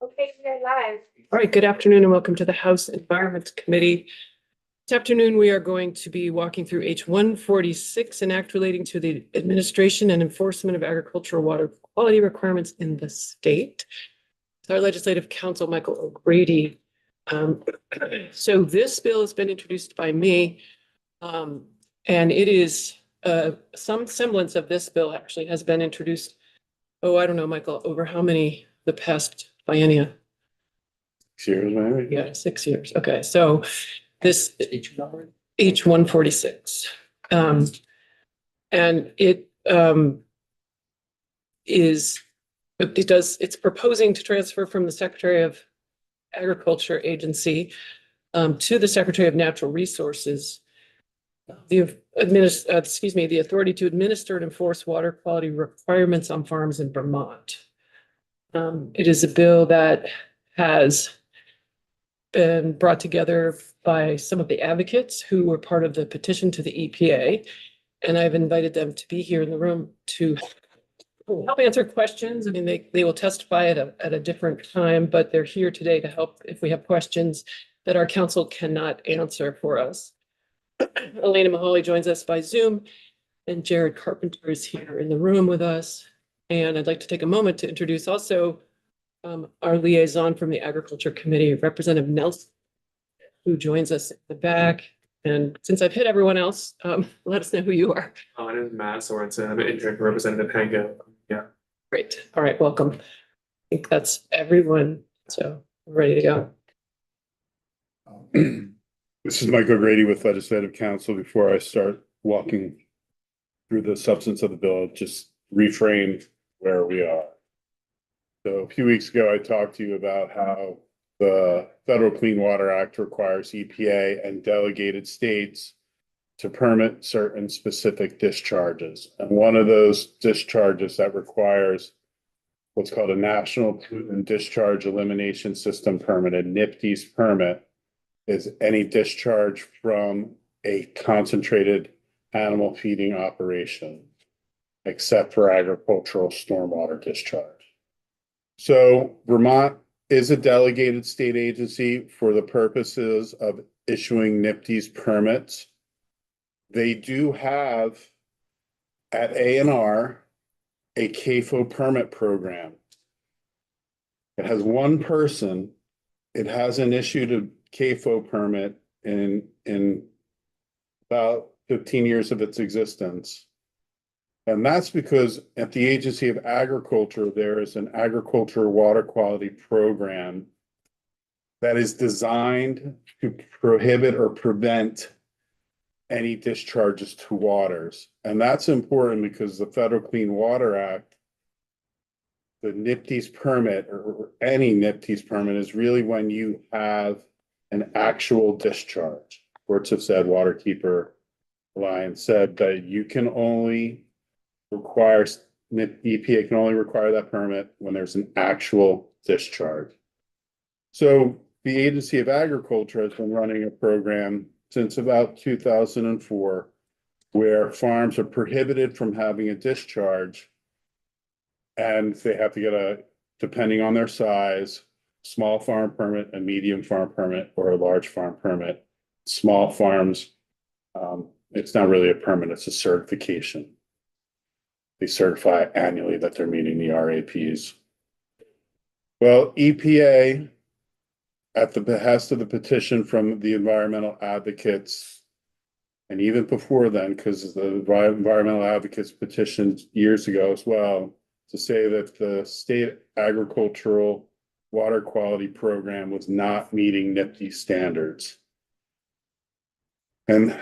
Okay, we're live. All right, good afternoon and welcome to the House Environment Committee. This afternoon, we are going to be walking through H 146, an act relating to the administration and enforcement of agricultural water quality requirements in the state. It's our legislative counsel, Michael O'Grady. So this bill has been introduced by me, and it is some semblance of this bill actually has been introduced. Oh, I don't know, Michael, over how many the past biennia? 6 years, maybe? Yeah, 6 years. Okay, so this H 146. And it's proposing to transfer from the Secretary of Agriculture Agency to the Secretary of Natural Resources the authority to administer and enforce water quality requirements on farms in Vermont. It is a bill that has been brought together by some of the advocates who were part of the petition to the EPA. And I've invited them to be here in the room to help answer questions. I mean, they will testify at a different time, but they're here today to help if we have questions that our council cannot answer for us. Elena Mahali joins us by Zoom, and Jared Carpenter is here in the room with us. And I'd like to take a moment to introduce also our liaison from the Agriculture Committee, Representative Nelson, who joins us at the back. And since I've hit everyone else, let us know who you are. My name is Matt Sorensen. I'm an intern for Representative Hanka. Yeah. Great. All right, welcome. I think that's everyone. So we're ready to go. This is Michael O'Grady with Legislative Counsel. Before I start walking through the substance of the bill, just reframe where we are. So a few weeks ago, I talked to you about how the Federal Clean Water Act requires EPA and delegated states to permit certain specific discharges. And one of those discharges that requires what's called a National Pollutant Discharge Elimination System permit, a NPDES permit, is any discharge from a concentrated animal feeding operation, except for agricultural stormwater discharge. So Vermont is a delegated state agency for the purposes of issuing NPDES permits. They do have at ANR a CAFO permit program. It has one person. It hasn't issued a CAFO permit in about 15 years of its existence. And that's because at the Agency of Agriculture, there is an agricultural water quality program that is designed to prohibit or prevent any discharges to waters. And that's important because the Federal Clean Water Act, the NPDES permit or any NPDES permit is really when you have an actual discharge. Courts have said, Waterkeeper Alliance said that you can only require, EPA can only require that permit when there's an actual discharge. So the Agency of Agriculture has been running a program since about 2004 where farms are prohibited from having a discharge, and they have to get a, depending on their size, small farm permit, a medium farm permit, or a large farm permit. Small farms, it's not really a permit, it's a certification. They certify annually that they're meeting the RAPs. Well, EPA, at the behest of the petition from the environmental advocates, and even before then, because the environmental advocates petitioned years ago as well, to say that the state agricultural water quality program was not meeting NPDES standards. And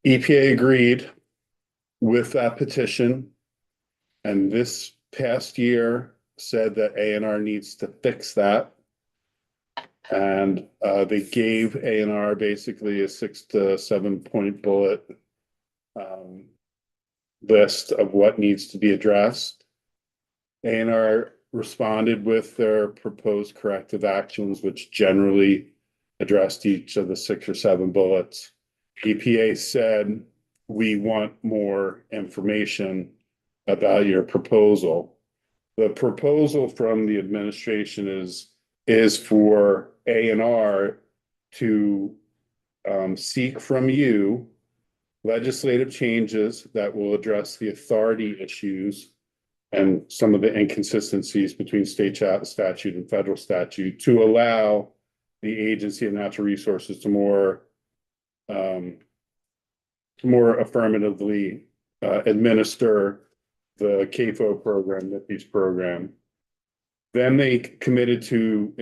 EPA agreed with that petition, and this past year said that ANR needs to fix that. And they gave ANR basically a 6 to 7 point bullet list of what needs to be addressed. ANR responded with their proposed corrective actions, which generally addressed each of the 6 or 7 bullets. EPA said, we want more information about your proposal. The proposal from the administration is is for A&R to seek from you legislative changes that will address the authority issues and some of the inconsistencies between state statute and federal statute to allow the Agency of Natural Resources to more affirmatively administer the CAFO program, NIPIS program. Then they committed to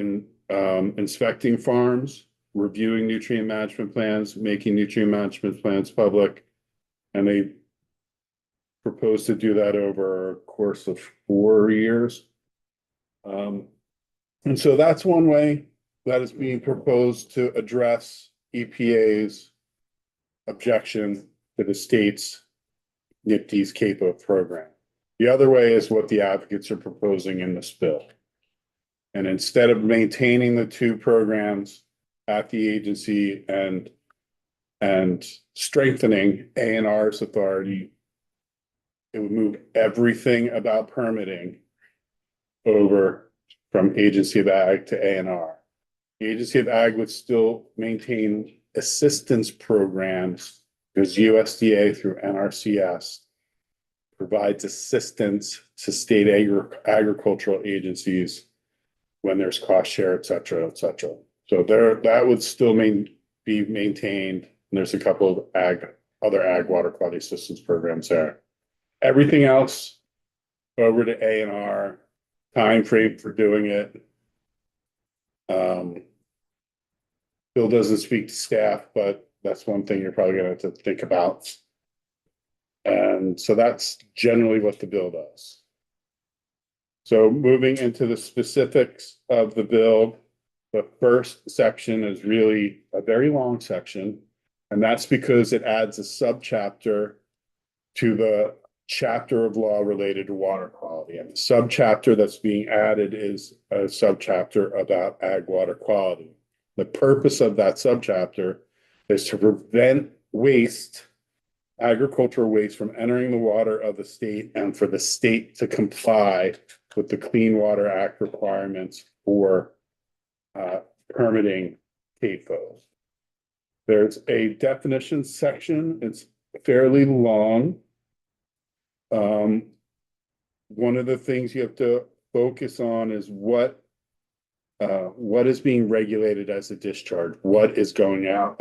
inspecting farms, reviewing nutrient management plans, making nutrient management plans public, and they proposed to do that over a course of 4 years. And so that's one way that is being proposed to address EPA's objection to the state's NIPD's CAPO program. The other way is what the advocates are proposing in this bill. And instead of maintaining the two programs at the agency and strengthening A&R's authority, it would move everything about permitting over from Agency of Ag to A&R. The Agency of Ag would still maintain assistance programs because USDA through NRCS provides assistance to state agricultural agencies when there's cost share, et cetera, et cetera. So that would still be maintained. And there's a couple of other ag water quality assistance programs there. Everything else over to A&R, time frame for doing it. Bill doesn't speak to staff, but that's one thing you're probably going to have to think about. And so that's generally what the bill does. So moving into the specifics of the bill, the first section is really a very long section, and that's because it adds a subchapter to the chapter of law related to water quality. And the subchapter that's being added is a subchapter about ag water quality. The purpose of that subchapter is to prevent waste, agricultural waste, from entering the water of the state and for the state to comply with the Clean Water Act requirements for permitting CAFOs. There's a definition section. It's fairly long. One of the things you have to focus on is what is being regulated as a discharge, what is going out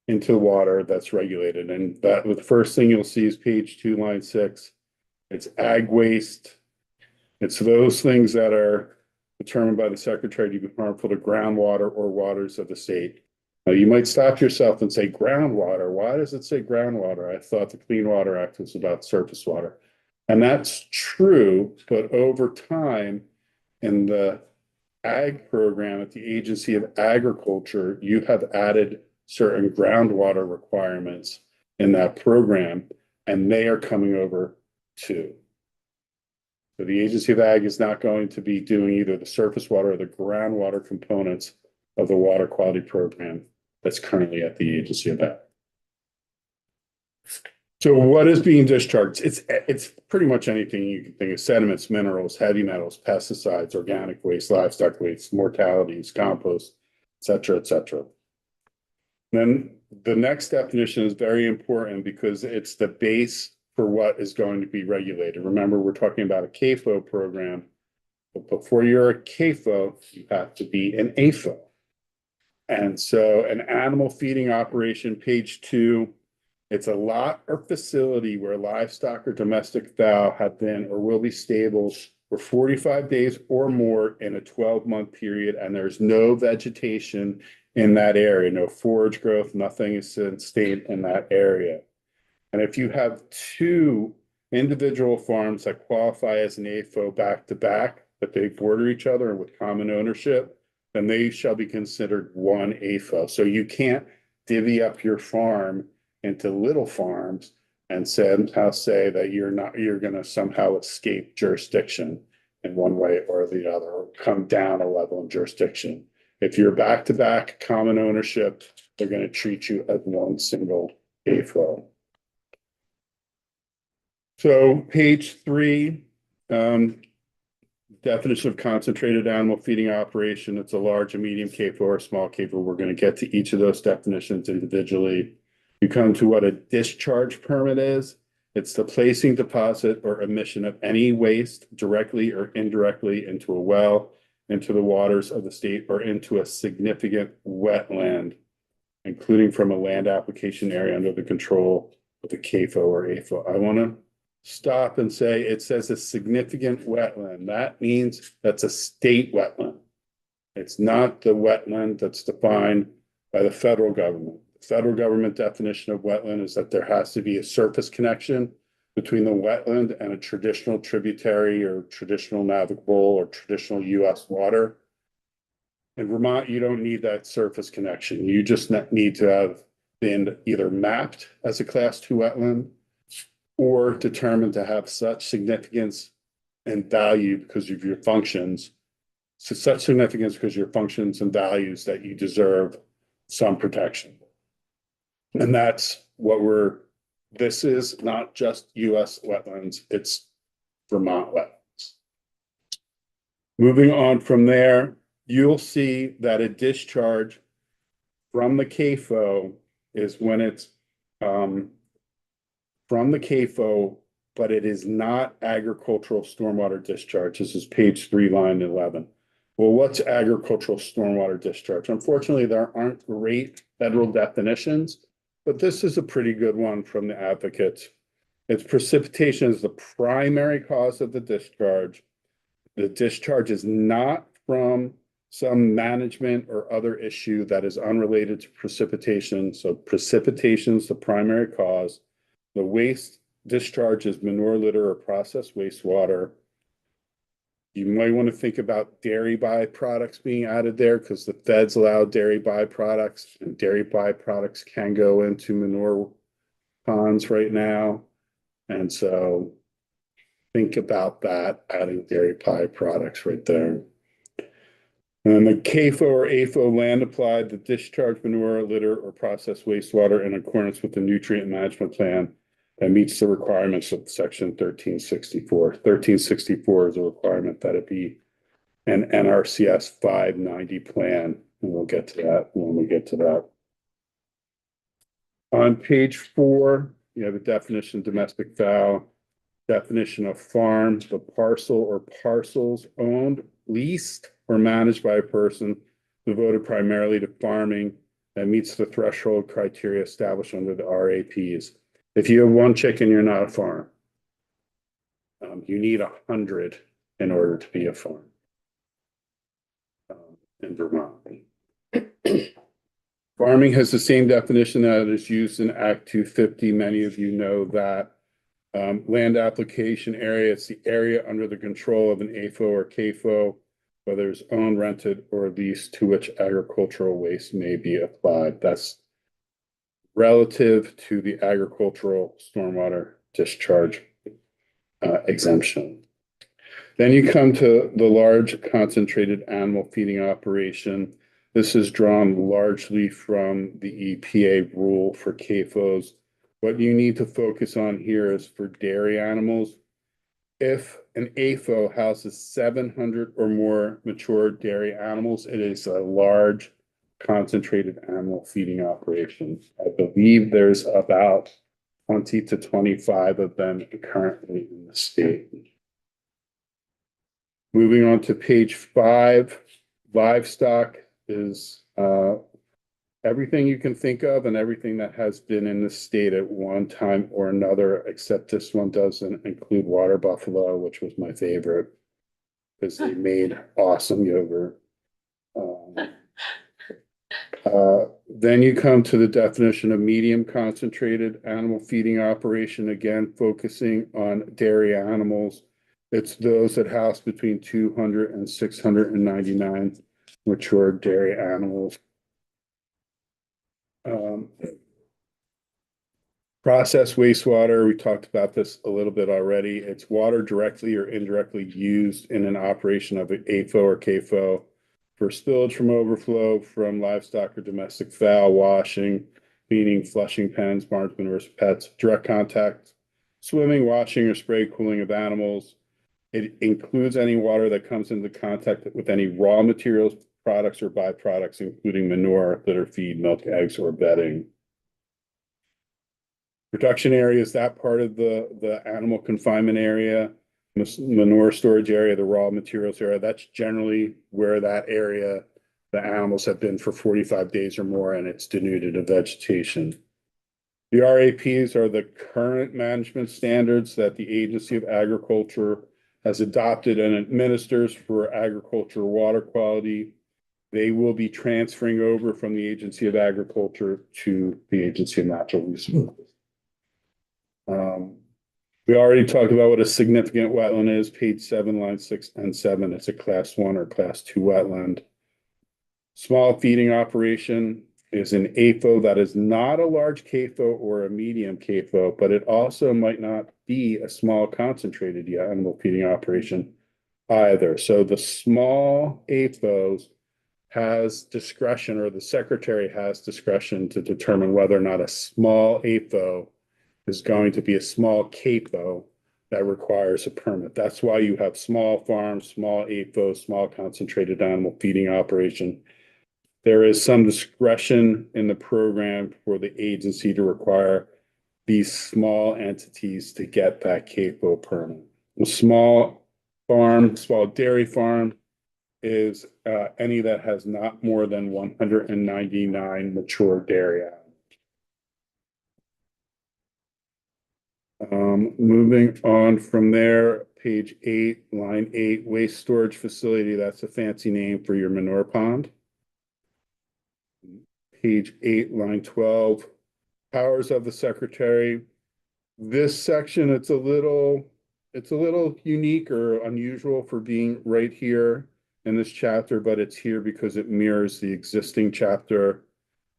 into water that's regulated. And that the first thing you'll see is page 2, line 6. It's ag waste. It's those things that are determined by the secretary to be harmful to groundwater or waters of the state. Now, you might stop yourself and say groundwater. Why does it say groundwater? I thought the Clean Water Act was about surface water. And that's true, but over time in the ag program at the Agency of Agriculture, you have added certain groundwater requirements in that program, and they are coming over too. So the Agency of Ag is not going to be doing either the surface water or the groundwater components of the water quality program that's currently at the Agency of Ag. So what is being discharged? It's pretty much anything you can think of: sediments, minerals, heavy metals, pesticides, organic waste, livestock waste, mortalities, compost, et cetera, et cetera. Then the next definition is very important because it's the base for what is going to be regulated. Remember, we're talking about a CAFO program, but before you're a CAFO, you have to be an AFO. And so an animal feeding operation, page 2, it's a lot or facility where livestock or domestic fowl have been or will be stable for 45 days or more in a 12-month period, and there's no vegetation in that area, no forage growth, nothing is sustained in that area. And if you have 2 individual farms that qualify as an AFO back to back, but they border each other and with common ownership, then they shall be considered one AFO. So you can't divvy up your farm into little farms and somehow say that you're going to somehow escape jurisdiction in one way or the other, or come down a level in jurisdiction. If you're back to back common ownership, they're going to treat you as one single AFO. So page 3, definition of concentrated animal feeding operation. It's a large, a medium CAFO, or a small CAFO. We're going to get to each of those definitions individually. You come to what a discharge permit is. It's the placing, deposit, or emission of any waste directly or indirectly into a well, into the waters of the state, or into a significant wetland, including from a land application area under the control of the CAFO or AFO. I want to stop and say, it says a significant wetland. That means that's a state wetland. It's not the wetland that's defined by the federal government. The federal government definition of wetland is that there has to be a surface connection between the wetland and a traditional tributary or traditional navigable or traditional US water. In Vermont, you don't need that surface connection. You just need to have been either mapped as a class 2 wetland or determined to have such significance and value because of your functions. So such significance because of your functions and values that you deserve some protection. And that's what this is not just US wetlands, it's Vermont wetlands. Moving on from there, you'll see that a discharge from the CAFO is when it's from the CAFO, but it is not agricultural stormwater discharge. This is page 3, line 11. Well, what's agricultural stormwater discharge? Unfortunately, there aren't great federal definitions, but this is a pretty good one from the advocates. It's precipitation is the primary cause of the discharge. The discharge is not from some management or other issue that is unrelated to precipitation. So precipitation is the primary cause. The waste discharge is manure, litter, or processed wastewater. You might want to think about dairy byproducts being added there because the feds allow dairy byproducts, and dairy byproducts can go into manure ponds right now. And so think about that, adding dairy byproducts right there. And the CAFO or AFO land applied to discharge manure, litter, or processed wastewater in accordance with the nutrient management plan that meets the requirements of section 1364. 1364 is a requirement that it be an NRCS 590 plan, and we'll get to that when we get to that. On page 4, you have a definition of domestic fowl, definition of farm, the parcel or parcels owned, leased, or managed by a person devoted primarily to farming that meets the threshold criteria established under the RAPs. If you have 1 chicken, you're not a farm. You need 100 in order to be a farm in Vermont. Farming has the same definition that is used in Act 250. Many of you know that. Land application area, it's the area under the control of an AFO or CAFO, whether it's owned, rented, or leased, to which agricultural waste may be applied. That's relative to the agricultural stormwater discharge exemption. Then you come to the large concentrated animal feeding operation. This is drawn largely from the EPA rule for CAFOs. What you need to focus on here is for dairy animals. If an AFO houses 700 or more mature dairy animals, it is a large concentrated animal feeding operation. I believe there's about 20 to 25 of them currently in the state. Moving on to page 5, livestock is everything you can think of and everything that has been in the state at one time or another, except this one doesn't include water buffalo, which was my favorite because they made awesome yogurt. Then you come to the definition of medium concentrated animal feeding operation, again, focusing on dairy animals. It's those that house between 200 and 699 mature dairy animals. Processed wastewater, we talked about this a little bit already. It's water directly or indirectly used in an operation of an AFO or CAFO for spillage from overflow from livestock or domestic fowl, washing, feeding, flushing pens, barns, manures, pets, direct contact, swimming, washing, or spray cooling of animals, It includes any water that comes into contact with any raw materials, products, or byproducts, including manure, litter, feed, milk, eggs, or bedding. Production area is that part of the animal confinement area, manure storage area, the raw materials area. That's generally where that area, the animals have been for 45 days or more, and it's denuded of vegetation. The RAPs are the current management standards that the Agency of Agriculture has adopted and administers for agricultural water quality. They will be transferring over from the Agency of Agriculture to the Agency of Natural Resources. We already talked about what a significant wetland is, page 7, line 6 and 7. It's a class 1 or class 2 wetland. Small feeding operation is an AFO that is not a large CAFO or a medium CAFO, but it also might not be a small concentrated animal feeding operation either. So the small AFOs has discretion, or the secretary has discretion to determine whether or not a small AFO is going to be a small CAFO that requires a permit. That's why you have small farms, small AFO, small concentrated animal feeding operation. There is some discretion in the program for the agency to require these small entities to get that CAFO permit. A small farm, small dairy farm is any that has not more than 199 mature dairy animals. Moving on from there, page 8, line 8, waste storage facility. That's a fancy name for your manure pond. Page 8, line 12, powers of the secretary. This section, it's a little unique or unusual for being right here in this chapter, but it's here because it mirrors the existing chapter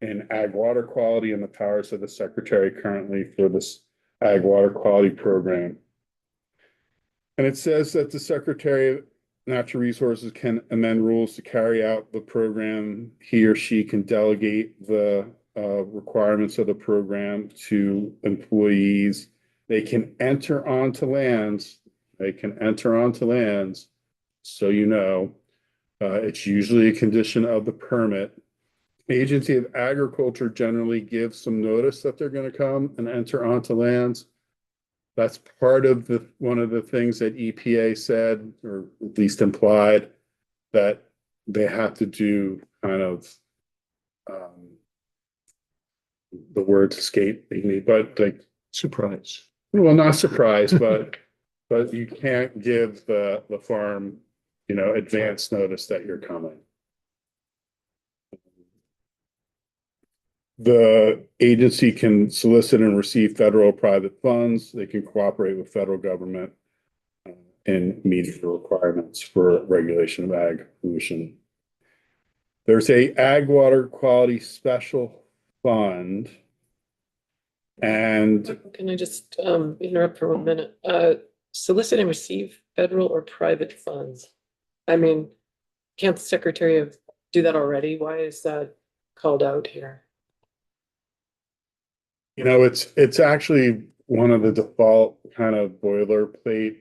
in ag water quality and the powers of the secretary currently for this ag water quality program. And it says that the Secretary of Natural Resources can amend rules to carry out the program. He or she can delegate the requirements of the program to employees. They can enter onto lands. So you know, it's usually a condition of the permit. Agency of Agriculture generally gives some notice that they're going to come and enter onto lands. That's part of one of the things that EPA said, or at least implied, that they have to do kind of the words escape me, but like Surprise. well, not surprise, but you can't give the farm, advance notice that you're coming. The agency can solicit and receive federal or private funds. They can cooperate with federal government in meeting the requirements for regulation of ag pollution. There's a ag water quality special fund. And Can I just interrupt for 1 minute? Solicit and receive federal or private funds. I mean, can't the secretary do that already? Why is that called out here? it's actually one of the default kind of boilerplate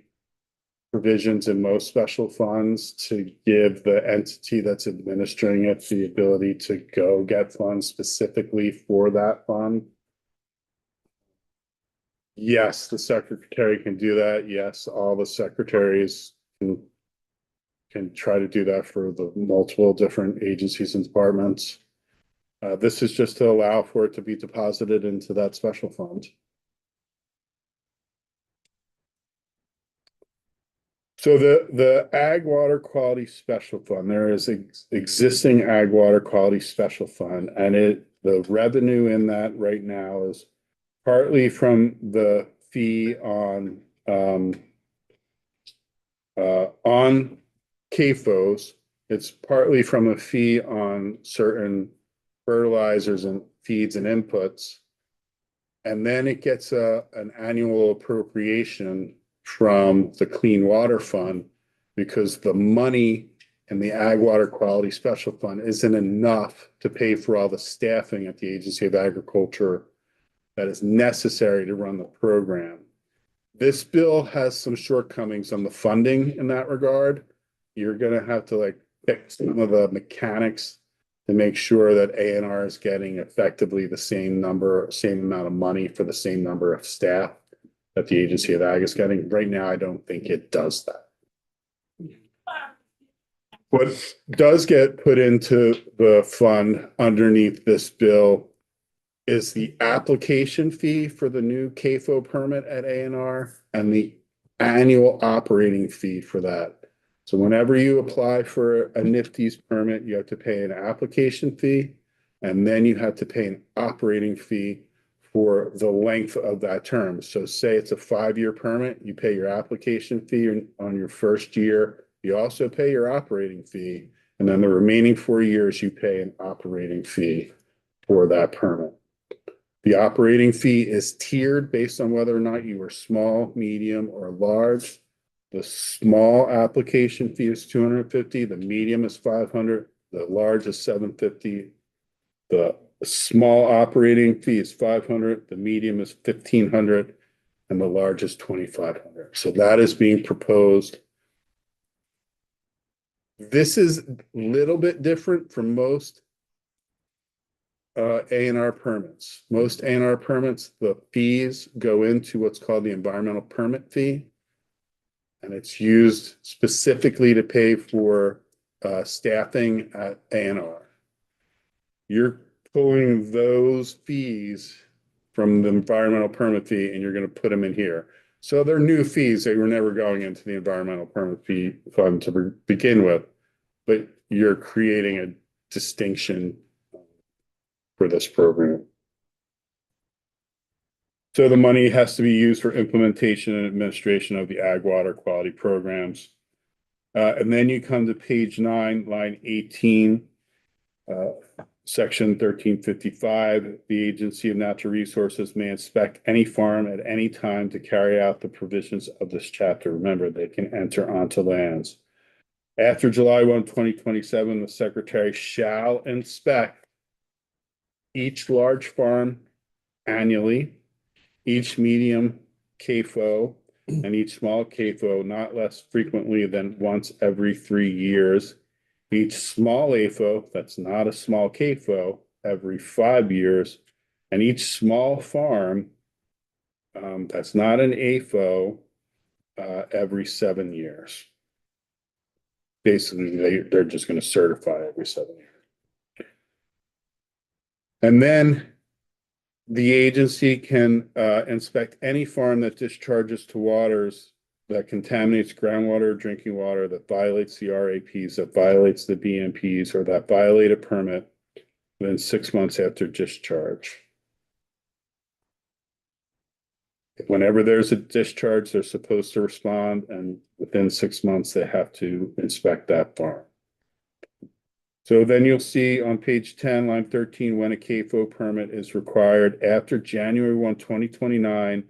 provisions in most special funds to give the entity that's administering it the ability to go get funds specifically for that fund. Yes, the secretary can do that. Yes, all the secretaries can try to do that for the multiple different agencies and departments. This is just to allow for it to be deposited into that special fund. So the Ag Water Quality Special Fund, there is existing Ag Water Quality Special Fund, and the revenue in that right now is partly from the fee on CAFOs. It's partly from a fee on certain fertilizers and feeds and inputs. And then it gets an annual appropriation from the Clean Water Fund, because the money in the Ag Water Quality Special Fund isn't enough to pay for all the staffing at the Agency of Agriculture that is necessary to run the program. This bill has some shortcomings on the funding in that regard. You're gonna have to like fix some of the mechanics to make sure that A&R is getting effectively the same amount of money for the same number of staff that the Agency of Ag is getting. Right now, I don't think it does that. What does get put into the fund underneath this bill is the application fee for the new CAFO permit at A&R and the annual operating fee for that. So whenever you apply for a NIFTY's permit, you have to pay an application fee, and then you have to pay an operating fee for the length of that term. So say it's a 5-year permit, you pay your application fee on your first year. You also pay your operating fee, and then the remaining 4 years, you pay an operating fee for that permit. The operating fee is tiered based on whether or not you are small, medium, or large. The small application fee is $250, the medium is $500, the large is $750. The small operating fee is $500, the medium is $1,500, and the large is $2,500. So that is being proposed. This is a little bit different from most A&R permits. Most A&R permits, the fees go into what's called the environmental permit fee. And it's used specifically to pay for staffing at A&R. You're pulling those fees from the environmental permit fee and you're going to put them in here. So they're new fees that were never going into the environmental permit fee fund to begin with, but you're creating a distinction for this program. So the money has to be used for implementation and administration of the ag water quality programs. And then you come to page 9, line 18, section 1355. The Agency of Natural Resources may inspect any farm at any time to carry out the provisions of this chapter. Remember, they can enter onto lands. After July 1, 2027, the Secretary shall inspect each large farm annually, each medium CAFO, and each small CAFO not less frequently than once every 3 years. Each small AFO, that's not a small CAFO, every 5 years, and each small farm, that's not an AFO, every 7 years. Basically, they're just going to certify every 7 years. And then the agency can inspect any farm that discharges to waters that contaminates groundwater, drinking water, that violates the RAPs, that violates the BMPs, or that violate a permit within 6 months after discharge. Whenever there's a discharge, they're supposed to respond, and within 6 months, they have to inspect that farm. So then you'll see on page 10, line 13, when a CAFO permit is required after January 1, 2029,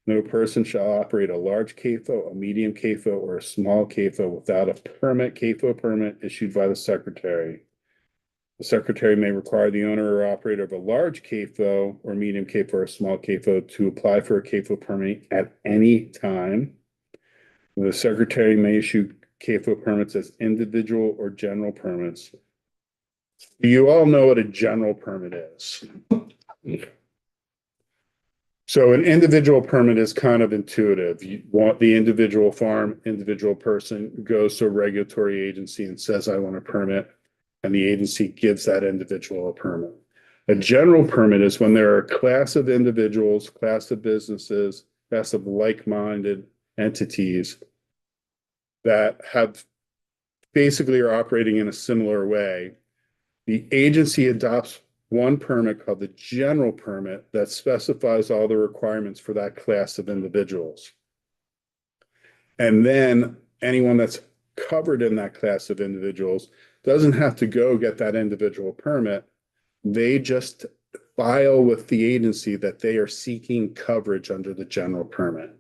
no person shall operate a large CAFO, a medium CAFO, or a small CAFO without a CAFO permit issued by the Secretary. The Secretary may require the owner or operator of a large CAFO or medium CAFO or a small CAFO to apply for a CAFO permit at any time. The Secretary may issue CAFO permits as individual or general permits. You all know what a general permit is. So an individual permit is kind of intuitive. You want the individual farm, individual person goes to a regulatory agency and says, I want a permit, and the agency gives that individual a permit. A general permit is when there are a class of individuals, class of businesses, class of like-minded entities that have basically are operating in a similar way. The agency adopts one permit called the general permit that specifies all the requirements for that class of individuals. And then anyone that's covered in that class of individuals doesn't have to go get that individual permit. They just file with the agency that they are seeking coverage under the general permit.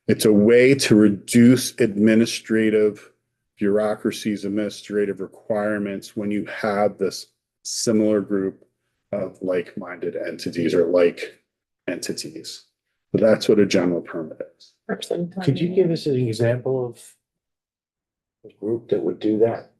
It's a way to reduce administrative bureaucracies, administrative requirements when you have this similar group of like-minded entities or like entities. But that's what a general permit is. Representative Could you give us an example of a group that would do that?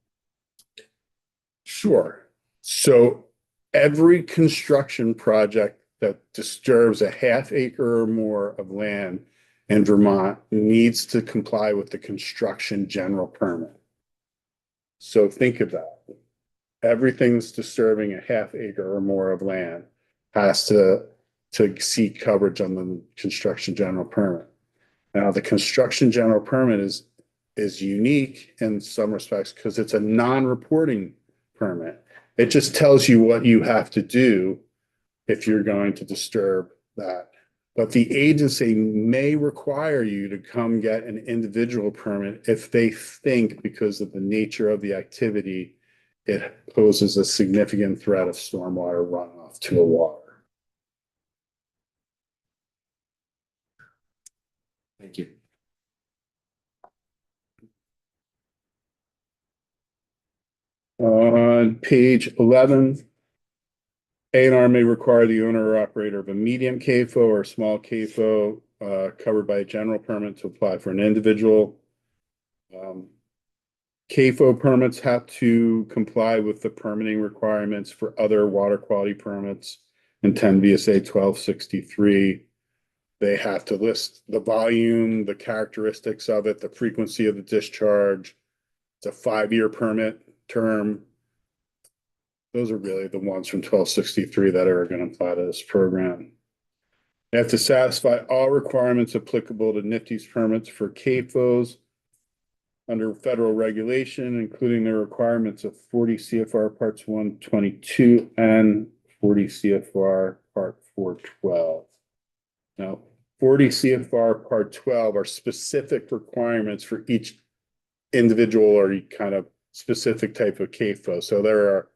Sure. So every construction project that disturbs a half acre or more of land in Vermont needs to comply with the construction general permit. So think about it. Everything that's disturbing a half acre or more of land has to seek coverage on the construction general permit. Now, the construction general permit is unique in some respects because it's a non-reporting permit. It just tells you what you have to do if you're going to disturb that. But the agency may require you to come get an individual permit if they think, because of the nature of the activity, it poses a significant threat of stormwater runoff to a water. Thank you. On page 11, A&R may require the owner or operator of a medium CAFO or small CAFO covered by a general permit to apply for an individual. CAFO permits have to comply with the permitting requirements for other water quality permits in 10 VSA 1263. They have to list the volume, the characteristics of it, the frequency of the discharge. It's a 5-year permit term. Those are really the ones from 1263 that are going to apply to this program. They have to satisfy all requirements applicable to NIFTY's permits for CAFOs under federal regulation, including the requirements of 40 CFR Parts 122 and 40 CFR Part 412. Now, 40 CFR Part 12 are specific requirements for each individual or kind of specific type of CAFO. So there are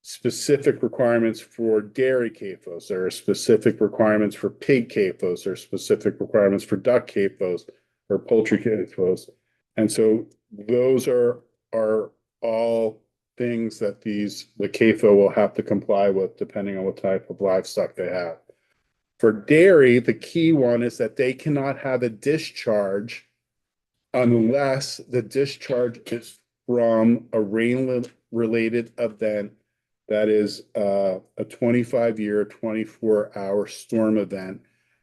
specific requirements for dairy CAFOs. There are specific requirements for pig CAFOs. There are specific requirements for duck CAFOs or poultry CAFOs. And so those are all things that the CAFO will have to comply with depending on what type of livestock they have. For dairy, the key one is that they cannot have a discharge unless the discharge is from a rain-related event that is a 25-year, 24-hour storm event,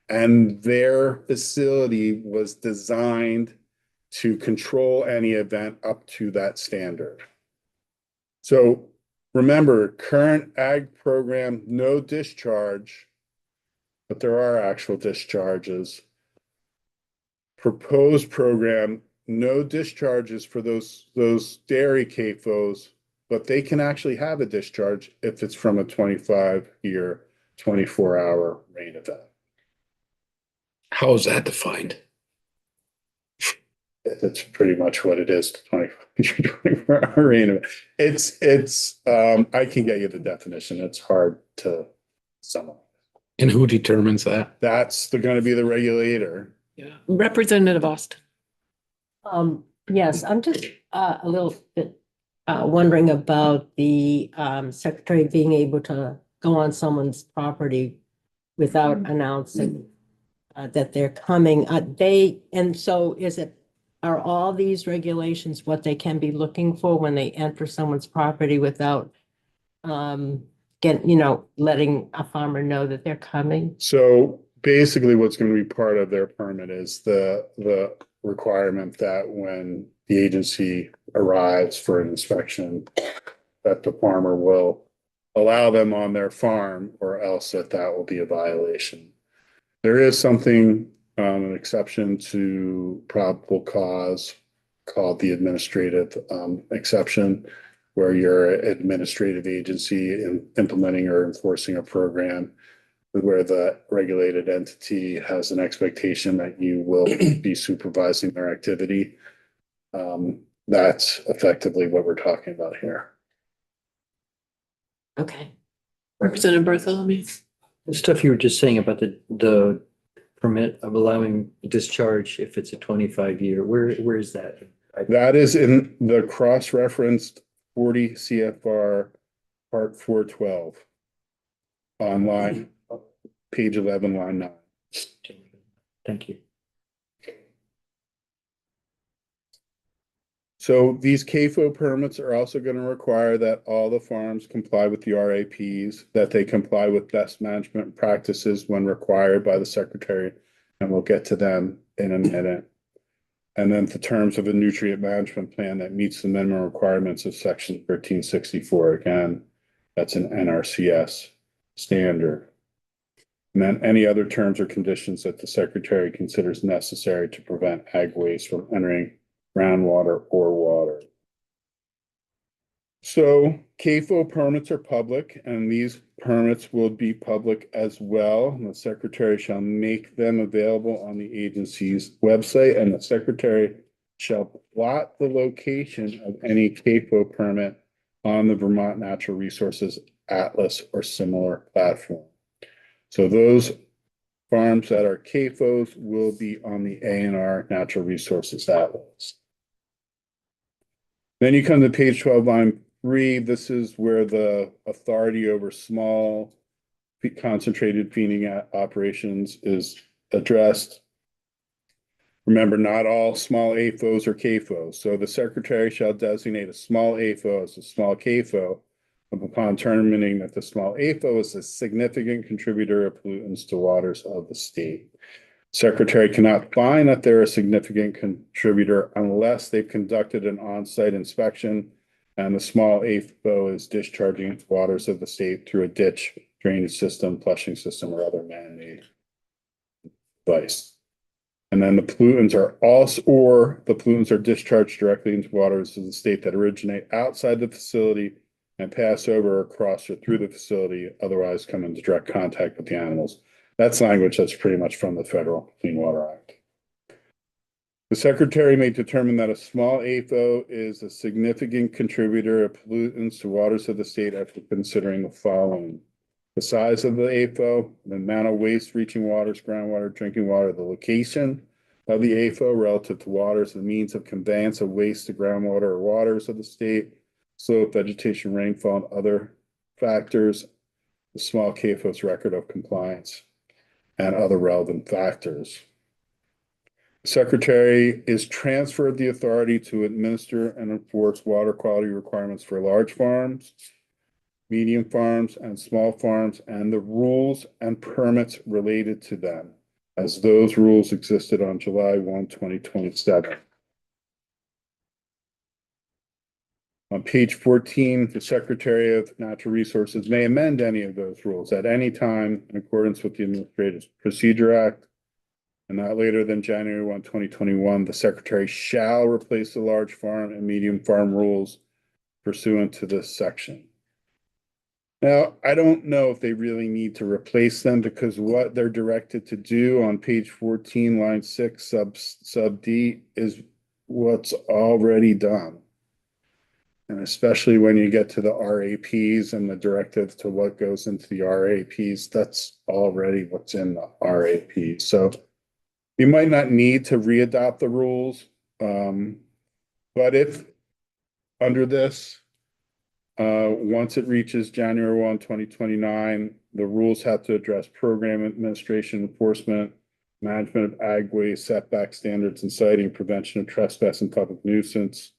and their facility was designed to control any event up to that standard. So remember, current ag program, no discharge, but there are actual discharges. Proposed program, no discharges for those dairy CAFOs, but they can actually have a discharge if it's from a 25-year, 24-hour rain event. How is that defined? That's pretty much what it is, 24-hour rain event. It's I can get you the definition. It's hard to sum up. And who determines that? That's going to be the regulator. Yeah, Representative Austin. Yes, I'm just a little bit wondering about the secretary being able to go on someone's property without announcing that they're coming. And so are all these regulations what they can be looking for when they enter someone's property without letting a farmer know that they're coming? So basically what's going to be part of their permit is the requirement that when the agency arrives for an inspection, that the farmer will allow them on their farm, or else that will be a violation. There is something, an exception to probable cause called the administrative exception, where you're an administrative agency implementing or enforcing a program where the regulated entity has an expectation that you will be supervising their activity. That's effectively what we're talking about here. Okay. Representative Bartholomew. The stuff you were just saying about the permit of allowing discharge if it's a 25-year, where is that? That is in the cross-referenced 40 CFR Part 412 online, page 11, line 9. Thank you. So these CAFO permits are also going to require that all the farms comply with the RAPs, that they comply with best management practices when required by the secretary, and we'll get to them in a minute. And then the terms of a nutrient management plan that meets the minimum requirements of section 1364. Again, that's an NRCS standard. And then any other terms or conditions that the secretary considers necessary to prevent ag waste from entering groundwater or water. So CAFO permits are public, and these permits will be public as well. And the secretary shall make them available on the agency's website, and the secretary shall plot the location of any CAFO permit on the Vermont Natural Resources Atlas or similar platform. So those farms that are CAFOs will be on the A&R Natural Resources Atlas. Then you come to page 12, line 3. This is where the authority over small concentrated feeding operations is addressed. Remember, not all small AFOs are CAFOs. So the secretary shall designate a small AFO as a small CAFO upon determining that the small AFO is a significant contributor of pollutants to waters of the state. Secretary cannot find that they're a significant contributor unless they've conducted an on-site inspection and the small AFO is discharging into waters of the state through a ditch, drainage system, flushing system, or other man-made device. And then the pollutants are discharged directly into waters of the state that originate outside the facility and pass over, across, or through the facility, otherwise come into direct contact with the animals. That's language that's pretty much from the Federal Clean Water Act. The secretary may determine that a small AFO is a significant contributor of pollutants to waters of the state after considering the following: the size of the AFO, the amount of waste reaching waters, groundwater, drinking water, the location of the AFO relative to waters, the means of conveyance of waste to groundwater or waters of the state, slope, vegetation, rainfall, and other factors, the small CAFO's record of compliance, and other relevant factors. The secretary is transferred the authority to administer and enforce water quality requirements for large farms, medium farms, and small farms, and the rules and permits related to them, as those rules existed on July 1, 2027. On page 14, the Secretary of Natural Resources may amend any of those rules at any time in accordance with the Administrative Procedure Act. And not later than January 1, 2021, the Secretary shall replace the large farm and medium farm rules pursuant to this section. Now, I don't know if they really need to replace them, because what they're directed to do on page 14, line 6, sub D, is what's already done. And especially when you get to the RAPs and the directive to what goes into the RAPs, that's already what's in the RAP. So you might not need to readopt the rules. But if under this, once it reaches January 1, 2029, the rules have to address program administration, enforcement, management of ag waste, setback standards, and citing, prevention of trespass and public nuisance.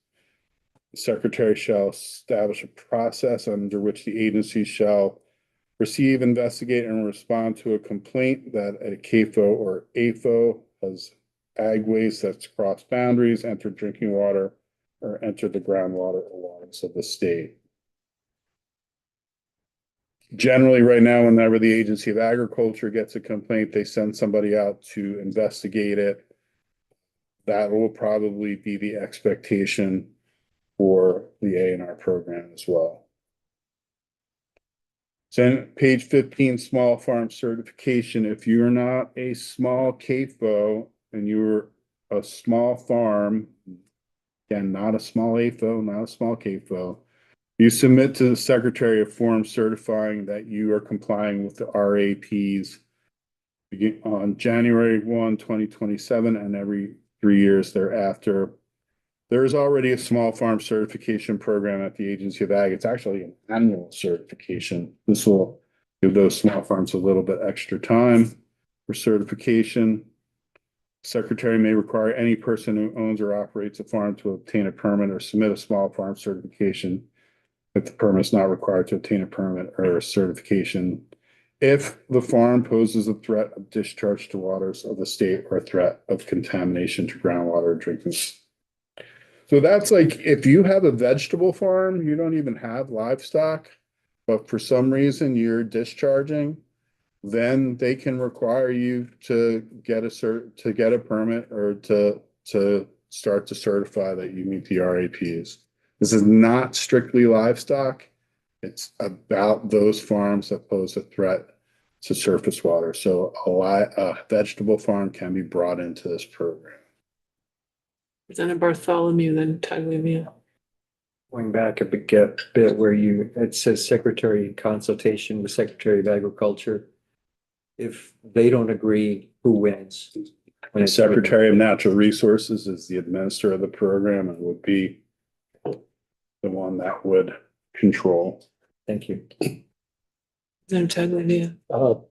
The secretary shall establish a process under which the agency shall receive, investigate, and respond to a complaint that a CAFO or AFO has ag waste that's crossed boundaries, entered drinking water, or entered the groundwater or waters of the state. Generally, right now, whenever the Agency of Agriculture gets a complaint, they send somebody out to investigate it. That will probably be the expectation for the A&R program as well. So page 15, small farm certification. If you're not a small CAFO and you're a small farm, again, not a small AFO, not a small CAFO, you submit to the Secretary a form certifying that you are complying with the RAPs on January 1, 2027, and every 3 years thereafter. There is already a small farm certification program at the Agency of Ag. It's actually an annual certification. This will give those small farms a little bit extra time for certification. Secretary may require any person who owns or operates a farm to obtain a permit or submit a small farm certification. If the permit is not required to obtain a permit or a certification. If the farm poses a threat of discharge to waters of the state or a threat of contamination to groundwater drinking. So that's like, if you have a vegetable farm, you don't even have livestock, but for some reason you're discharging, then they can require you to get a permit or to start to certify that you meet the RAPs. This is not strictly livestock. It's about those farms that pose a threat to surface water. So a vegetable farm can be brought into this program. Representative Bartholomew, then Tagliamia. Going back a bit where it says secretary in consultation with Secretary of Agriculture. If they don't agree, who wins? When The it's- Secretary of Natural Resources is the administrator of the program and would be the one that would control. Thank you. Representative Tagliamia.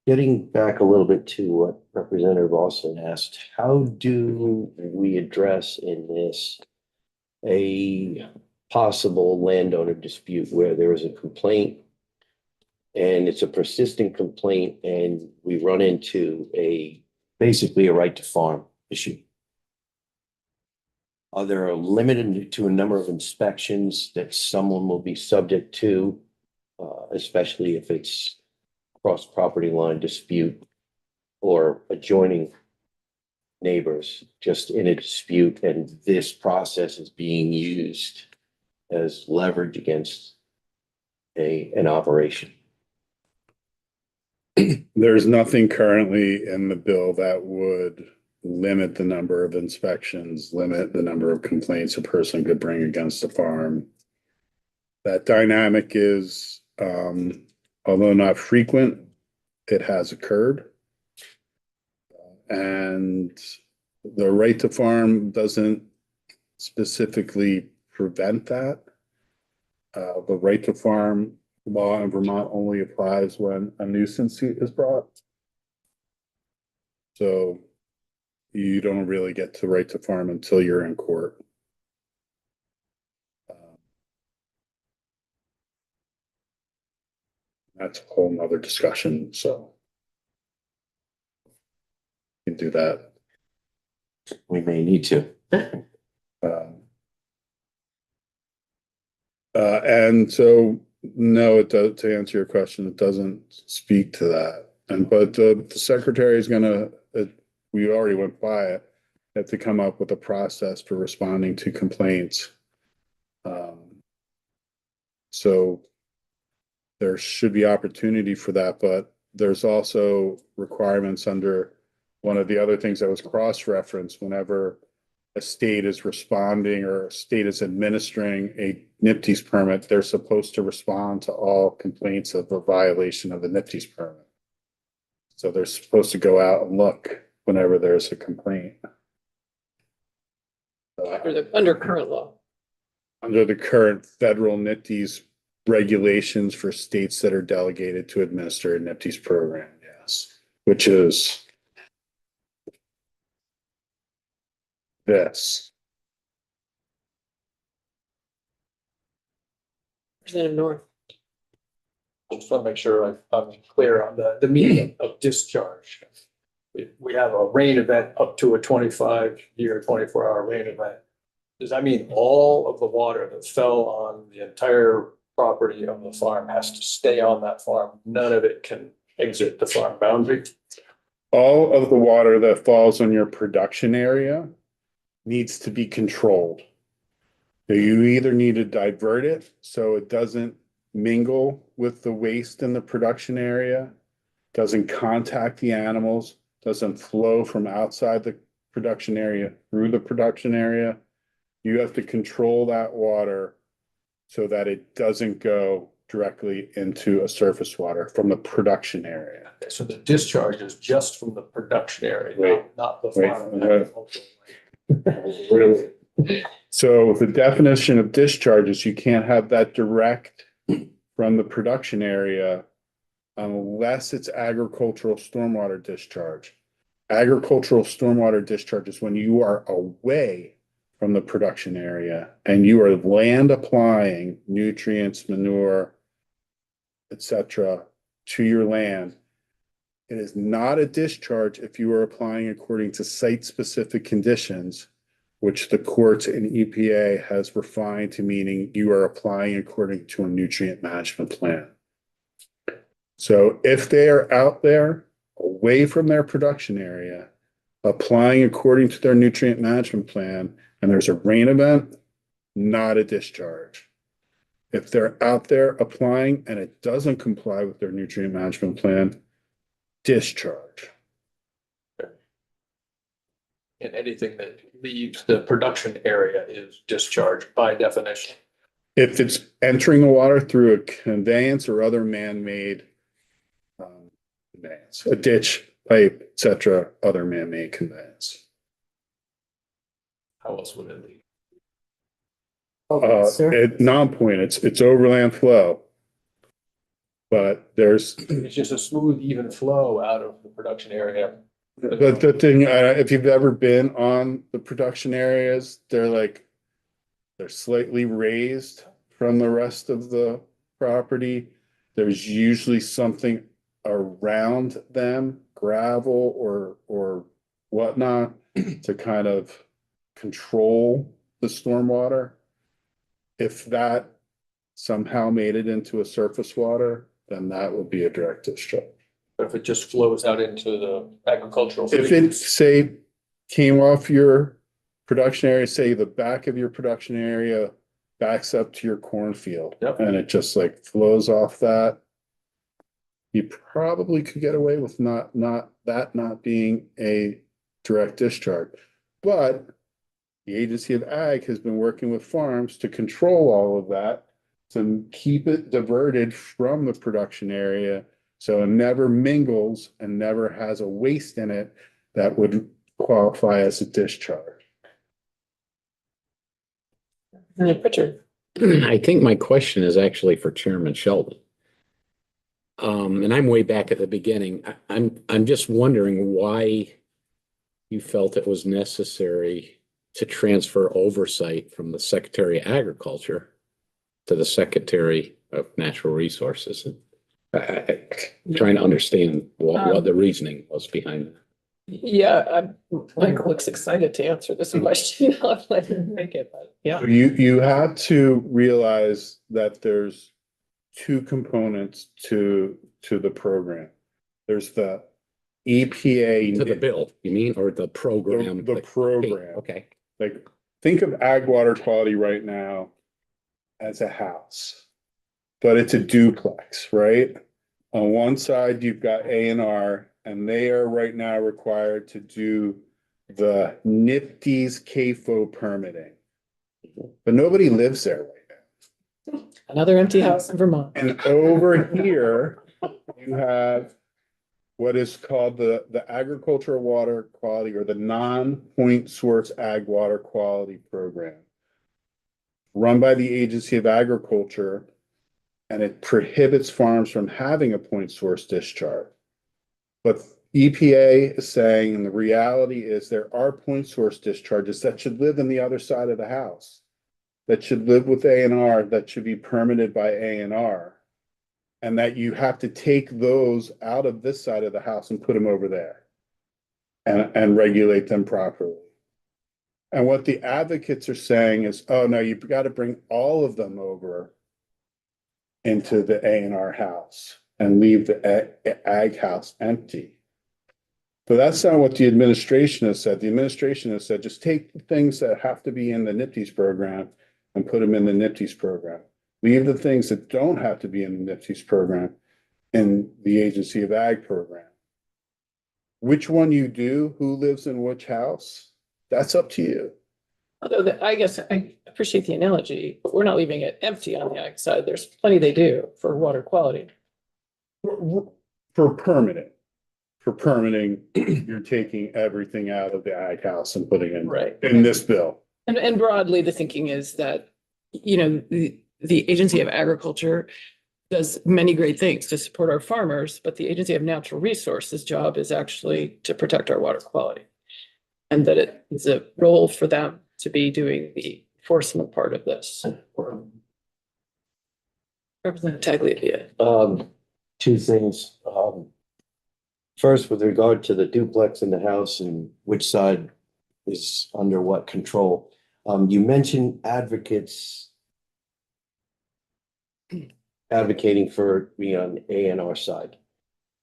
Getting back a little bit to what Representative Austin asked, how do we address in this a possible landowner dispute where there is a complaint and it's a persistent complaint and we run into basically a right to farm issue? Are there limited to a number of inspections that someone will be subject to, especially if it's cross property line dispute or adjoining neighbors just in a dispute, and this process is being used as leverage against an operation? There's nothing currently in the bill that would limit the number of inspections, limit the number of complaints a person could bring against a farm. That dynamic is, although not frequent, it has occurred. And the right to farm doesn't specifically prevent that. The right to farm law in Vermont only applies when a nuisance suit is brought. So you don't really get to right to farm until you're in court. That's a whole nother discussion, so you can do that. We may need to. And so, no, it does, to answer your question, it doesn't speak to that. But the secretary is gonna, we already went by it, have to come up with a process for responding to complaints. So there should be opportunity for that, but there's also requirements under one of the other things that was cross-referenced whenever a state is responding or a state is administering a NPDES permit, they're supposed to respond to all complaints of a violation of the NPDES permit. So they're supposed to go out and look whenever there's a complaint. Under current law. Under the current federal NPDES regulations for states that are delegated to administer a NPDES program, yes, which is this. Representative North. Just want to make sure I'm clear on the meaning of discharge. We have a rain event up to a 25-year, 24-hour rain event. Does that mean all of the water that fell on the entire property of the farm has to stay on that farm? None of it can exit the farm boundary? All of the water that falls on your production area needs to be controlled. So you either need to divert it so it doesn't mingle with the waste in the production area, doesn't contact the animals, doesn't flow from outside the production area through the production area. You have to control that water so that it doesn't go directly into a surface water from the production area. So the discharge is just from the production area, Wait, not the wait, farm. Really? So the definition of discharge is you can't have that direct from the production area unless it's agricultural stormwater discharge. agricultural stormwater discharge is when you are away from the production area and you are land applying nutrients, manure, etc., to your land. It is not a discharge if you are applying according to site-specific conditions, which the courts and EPA has refined to meaning you are applying according to a nutrient management plan. So if they are out there away from their production area, applying according to their nutrient management plan, and there's a rain event, not a discharge. If they're out there applying and it doesn't comply with their nutrient management plan, discharge. And anything that leaves the production area is discharged by definition. If it's entering the water through a conveyance or other man-made conveyance, a ditch, pipe, etc., other man-made conveyance. How else would it leave? At non-point, it's overland flow. But there's, It's just a smooth, even flow out of the production area. the thing, if you've ever been on the production areas, they're slightly raised from the rest of the property. There's usually something around them, gravel or whatnot, to kind of control the stormwater. If that somehow made it into a surface water, then that would be a direct discharge. But if it just flows out into the agricultural. If field, it, say, came off your production area, say the back of your production area backs up to your cornfield. Yep. And it just like flows off that, you probably could get away with not being a direct discharge. But the Agency of Ag has been working with farms to control all of that, to keep it diverted from the production area, so it never mingles and never has a waste in it that would qualify as a discharge. Richard. I think my question is actually for Chairman Sheldon. And I'm way back at the beginning. I'm just wondering why you felt it was necessary to transfer oversight from the Secretary of Agriculture to the Secretary of Natural Resources. I'm trying to understand what the reasoning was behind that. Yeah, Michael looks excited to answer this question. I'll let him make it, but yeah. You have to realize that there's two components to the program. There's the EPA. To the bill, you mean, or the program? The program. Okay. Like, think of ag water quality right now as a house, but it's a duplex, right? On one side, you've got A&R, and they are right now required to do the NIPD's CAFO permitting. But nobody lives there right now. Another empty house in Vermont. And over here, you have what is called the agricultural water quality, or the non-point source ag water quality program, run by the Agency of Agriculture, and it prohibits farms from having a point source discharge. But EPA is saying, and the reality is, there are point source discharges that should live in the other side of the house, that should live with A&R, that should be permitted by A&R. And that you have to take those out of this side of the house and put them over there and regulate them properly. And what the advocates are saying is, oh, no, you've got to bring all of them over into the A&R house and leave the ag house empty. But that's not what the administration has said. The administration has said, just take the things that have to be in the NIPD's program and put them in the NIPD's program. Leave the things that don't have to be in the NIPD's program in the Agency of Ag program. Which one you do, who lives in which house, that's up to you. Although I guess I appreciate the analogy, but we're not leaving it empty on the ag side. There's plenty they do for water quality. For permitting, you're taking everything out of the ag house and putting in, Right. in this bill. And broadly, the thinking is that, you know, the Agency of Agriculture does many great things to support our farmers, but the Agency of Natural Resources job is actually to protect our water quality. And that it is a role for them to be doing the enforcement part of this. Representative Tagliavia. Two things. First, with regard to the duplex in the house and which side is under what control. You mentioned advocating for being on A and R side.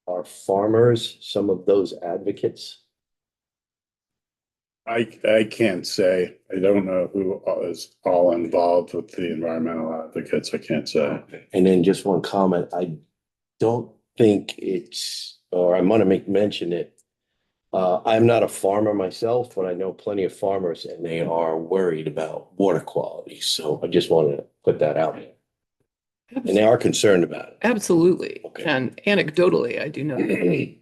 Are farmers some of those advocates? I can't say. I don't know who is all involved with the environmental advocates. I can't say. And then just one comment, I don't think it's, or I'm gonna mention it. I'm not a farmer myself, but I know plenty of farmers and they are worried about water quality. So I just wanted to put that out there. And they are concerned about it. Absolutely. Okay. And anecdotally, I do know that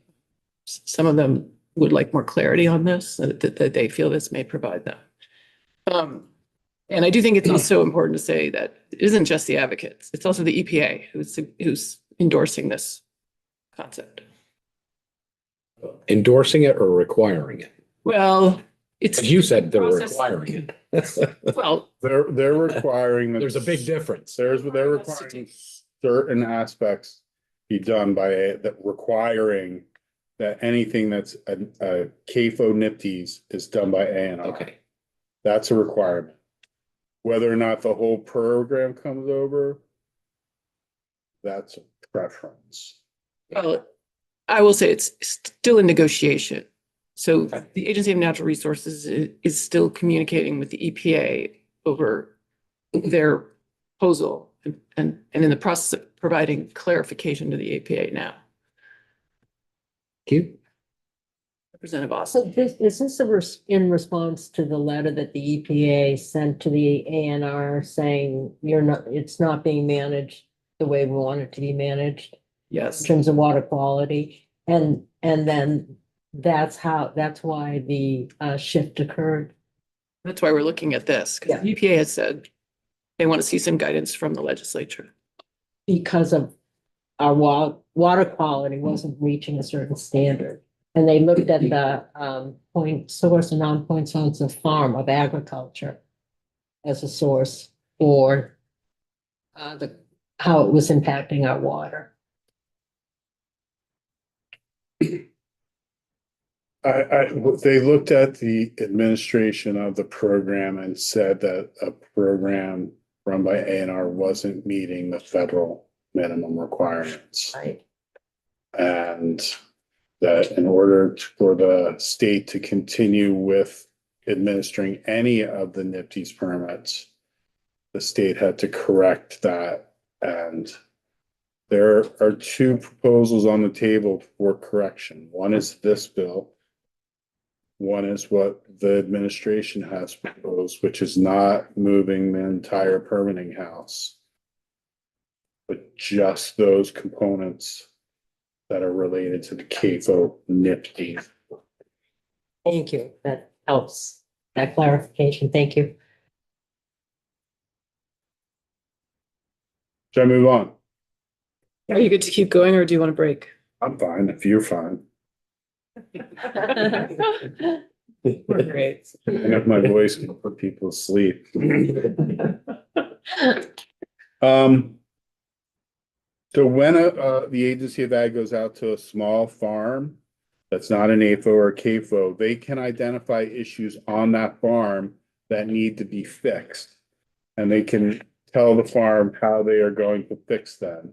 some of them would like more clarity on this, that they feel this may provide them. And I do think it's also important to say that it isn't just the advocates, it's also the EPA who's endorsing this concept. Endorsing it or requiring it? Well, it's. As you said, they're Process- requiring it. Well, They're requiring that. There's a big difference. They're requiring certain aspects be done by that requiring that anything that's a CAFO NIPDES is done by A&R. Okay. That's a requirement. Whether or not the whole program comes over, that's a preference. well, I will say it's still in negotiation. So the Agency of Natural Resources is still communicating with the EPA over their proposal and in the process of providing clarification to the EPA now. Thank you. Representative So Austin. is this in response to the letter that the EPA sent to the ANR saying it's not being managed the way we want it to be managed in Yes. terms of water quality? And then that's why the shift occurred. That's why we're looking at this, because the EPA has said they want to see some guidance from the legislature. Because of our water quality wasn't reaching a certain standard. And they looked at the point source and non-point source of farm of agriculture as a source for how it was impacting our water. They looked at the administration of the program and said that a program run by A&R wasn't meeting the federal minimum requirements. Right. And that in order for the state to continue with administering any of the NIPDES permits, the state had to correct that. And there are two proposals on the table for correction. One is this bill. One is what the administration has proposed, which is not moving the entire permitting house, but just those components that are related to the CAFO NIPDES. Thank you. That helps. That clarification. Thank you. Should I move on? Are you good to keep going or do you want to break? I'm fine if you're fine. We're great. I know my voice can put people to sleep. So when the Agency of Ag goes out to a small farm that's not an AFO or CAFO, they can identify issues on that farm that need to be fixed. And they can tell the farm how they are going to fix them.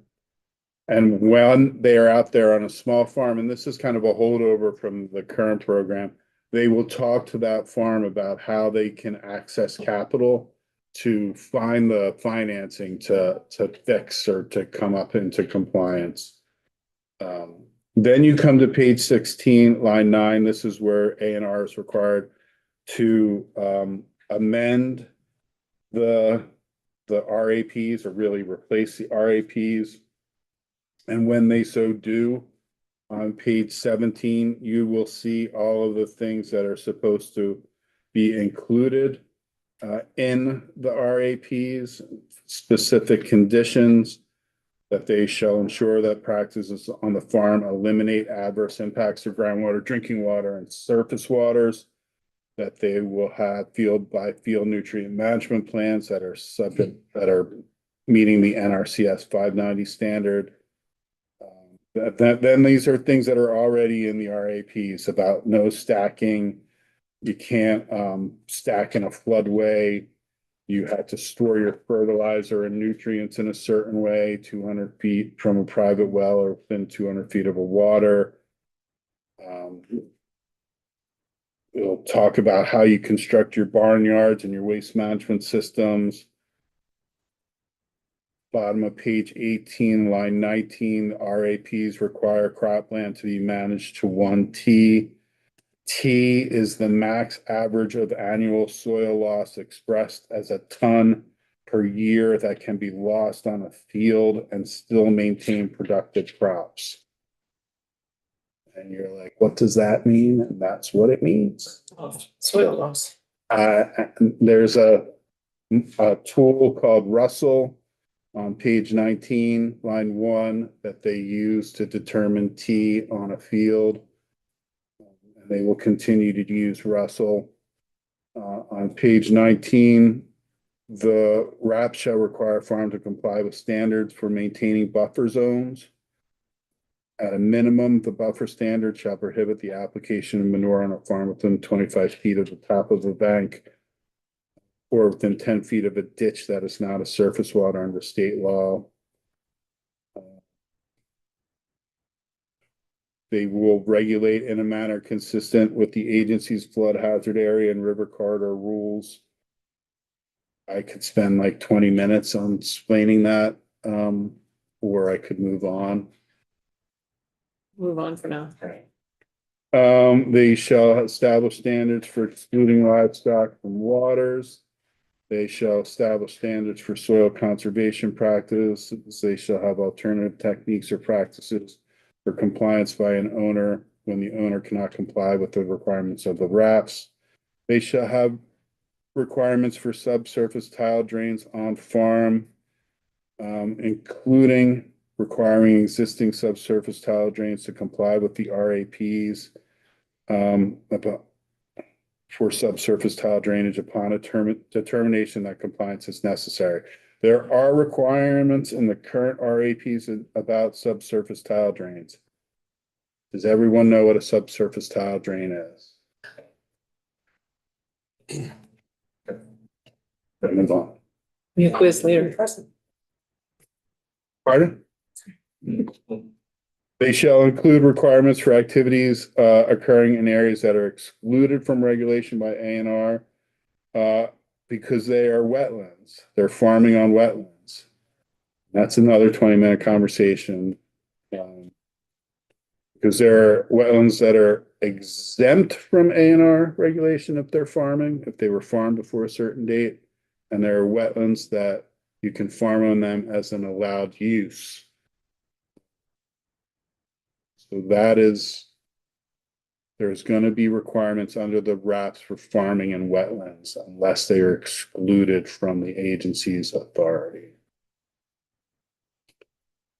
And when they are out there on a small farm, and this is kind of a holdover from the current program, they will talk to that farm about how they can access capital to find the financing to fix or to come up into compliance. Then you come to page 16, line 9. This is where A&R is required to amend the RAPs or really replace the RAPs. And when they so do, on page 17, you will see all of the things that are supposed to be included in the RAPs, specific conditions that they shall ensure that practices on the farm eliminate adverse impacts to groundwater, drinking water, and surface waters. That they will have field by field nutrient management plans that are that are meeting the NRCS 590 standard. Then these are things that are already in the RAPs about no stacking. You can't stack in a floodway. You have to store your fertilizer and nutrients in a certain way, 200 feet from a private well or within 200 feet of a water. It'll talk about how you construct your barnyards and your waste management systems. Bottom of page 18, line 19, RAPs require cropland to be managed to 1 T. T is the max average of annual soil loss expressed as a ton per year that can be lost on a field and still maintain productive crops. And you're like, what does that mean? And that's what it means. Soil loss. There's a tool called Russell on page 19, line 1, that they use to determine T on a field. And they will continue to use Russell. On page 19, the RAP shall require farm to comply with standards for maintaining buffer zones. At a minimum, the buffer standard shall prohibit the application of manure on a farm within 25 feet of the top of the bank or within 10 feet of a ditch that is not a surface water under state law. They will regulate in a manner consistent with the agency's flood hazard area and river corridor rules. I could spend like 20 minutes on explaining that, or I could move on. Move on for now. They shall establish standards for excluding livestock from waters. They shall establish standards for soil conservation practices. They shall have alternative techniques or practices for compliance by an owner when the owner cannot comply with the requirements of the RAPs. They shall have requirements for subsurface tile drains on farm, including requiring existing subsurface tile drains to comply with the RAPs for subsurface tile drainage upon a determination that compliance is necessary. There are requirements in the current RAPs about subsurface tile drains. Does everyone know what a subsurface tile drain is? Move on. We have quiz later. Pardon? They shall include requirements for activities occurring in areas that are excluded from regulation by ANR because they are wetlands. They're farming on wetlands. That's another 20-minute conversation. Because there are wetlands that are exempt from ANR regulation if they're farming, if they were farmed before a certain date. And there are wetlands that you can farm on them as an allowed use. So that is, there's going to be requirements under the RAPs for farming in wetlands unless they are excluded from the agency's authority.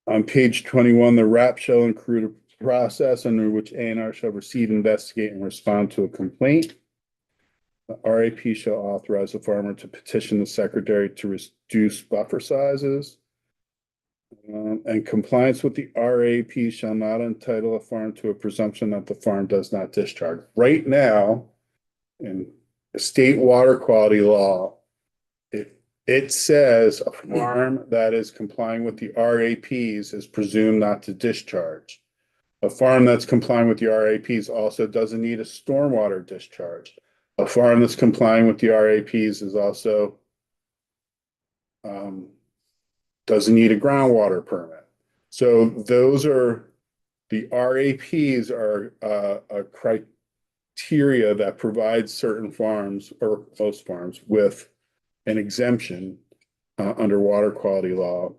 On page 21, the RAP shall include a process under which ANR shall receive, investigate, and respond to a complaint. The RAP shall authorize the farmer to petition the secretary to reduce buffer sizes. And compliance with the RAP shall not entitle a farm to a presumption that the farm does not discharge. Right now, in state water quality law, it says a farm that is complying with the RAPs is presumed not to discharge. A farm that's complying with the RAPs also doesn't need a stormwater discharge. A farm that's complying with the RAPs is also doesn't need a groundwater permit. So those are, the RAPs are a criteria that provides certain farms or most farms with an exemption under water quality law.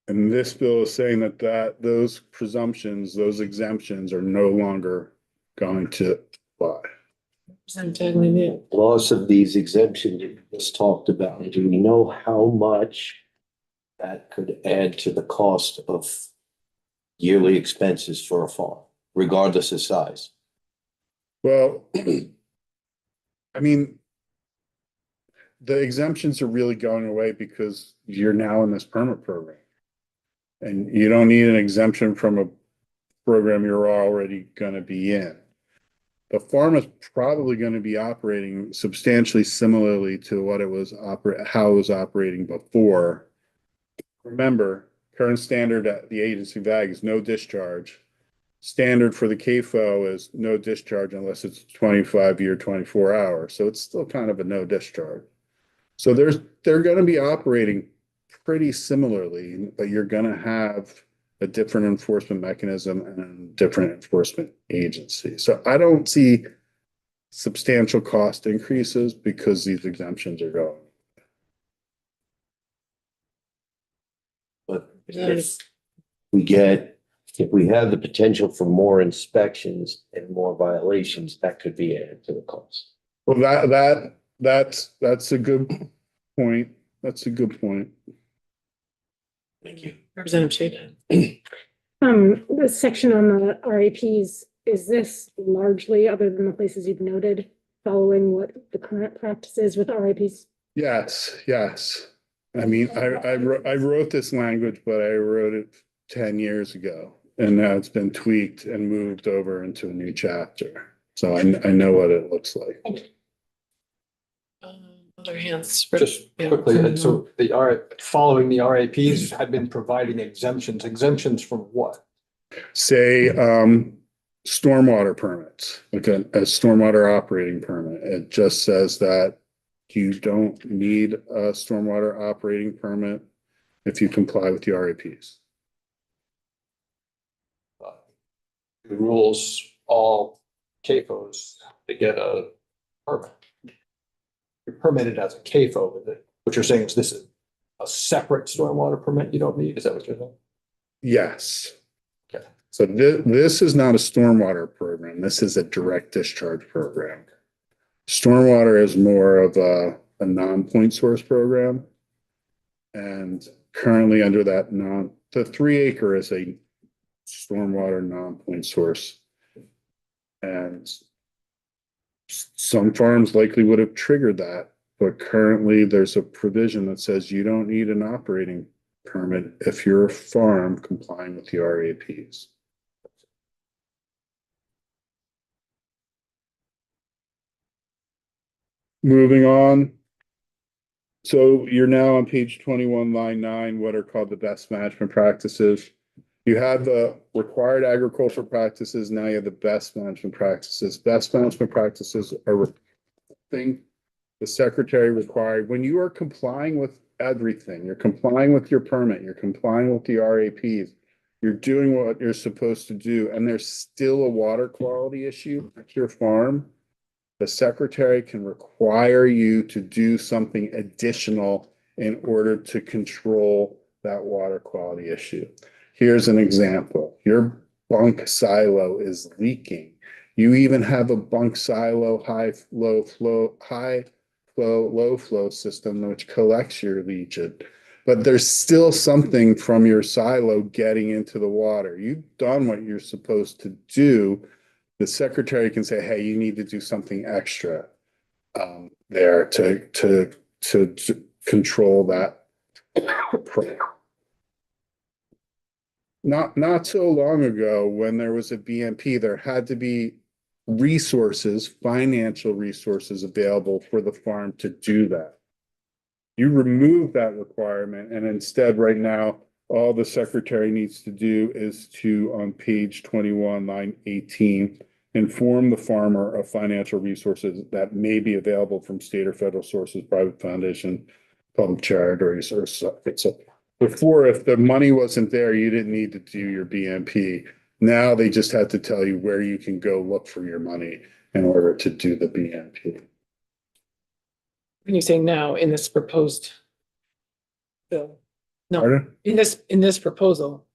And this bill is saying that those presumptions, those exemptions are no longer going to apply. Loss of these exemptions you just talked about. Do we know how much that could add to the cost of yearly expenses for a farm, regardless of size. Well, I mean, the exemptions are really going away because you're now in this permit program. And you don't need an exemption from a program you're already gonna be in. The farm is probably gonna be operating substantially similarly to what it was how it was operating before. Remember, current standard at the agency VAG is no discharge. Standard for the CAFO is no discharge unless it's 25-year, 24-hour. So it's still kind of a no discharge. So they're going to be operating pretty similarly, but you're going to have a different enforcement mechanism and a different enforcement agency. So I don't see substantial cost increases because these exemptions are going. But if we have the potential for more inspections and more violations, that could be added to the cost. Well, that's a good point. That's a good point. Thank you. Representative Chait. The section on the RAPs, is this largely, other than the places you've noted, following what the current practice is with RAPs? Yes, yes. I mean, I wrote this language, but I wrote it 10 years ago. And now it's been tweaked and moved over into a new chapter. So I know what it looks like. Other hands. Just Yeah. quickly, and so following the RAPs had been providing exemptions from what? Say, stormwater permits, like a stormwater operating permit. It just says that you don't need a stormwater operating permit if you comply with the RAPs. The rules, all CAFOs to get a permit. You're permitted as a CAFO with it. What you're saying is this is a separate stormwater permit you don't need? Is that what you're saying? Yes. Okay. So this is not a stormwater program. This is a direct discharge program. Stormwater is more of a non-point source program. And currently under that the 3 acre is a stormwater non-point source. And some farms likely would have triggered that, but currently there's a provision that says you don't need an operating permit if you're a farm complying with the RAPs. Moving on. So you're now on page 21, line 9, what are called the best management practices. You have the required agricultural practices, now you have the best management practices. Best management practices are thing the secretary required when you are complying with everything. You're complying with your permit, you're complying with the RAPs, you're doing what you're supposed to do, and there's still a water quality issue at your farm. The secretary can require you to do something additional in order to control that water quality issue. Here's an example. Your bunk silo is leaking. You even have a bunk silo high flow, low flow system which collects your leachate. But there's still something from your silo getting into the water. You've done what you're supposed to do. The secretary can say, hey, you need to do something extra there to control that. Not so long ago, when there was a BMP, there had to be resources, financial resources available for the farm to do that. You remove that requirement, and instead, right now, all the secretary needs to do is to, on page 21, line 18, inform the farmer of financial resources that may be available from state or federal sources, private foundation, public charities, or something. So before, if the money wasn't there, you didn't need to do your BMP. Now they just have to tell you where you can go look for your money in order to do the BMP. When you say now in this proposed bill? No, Pardon? in this proposal.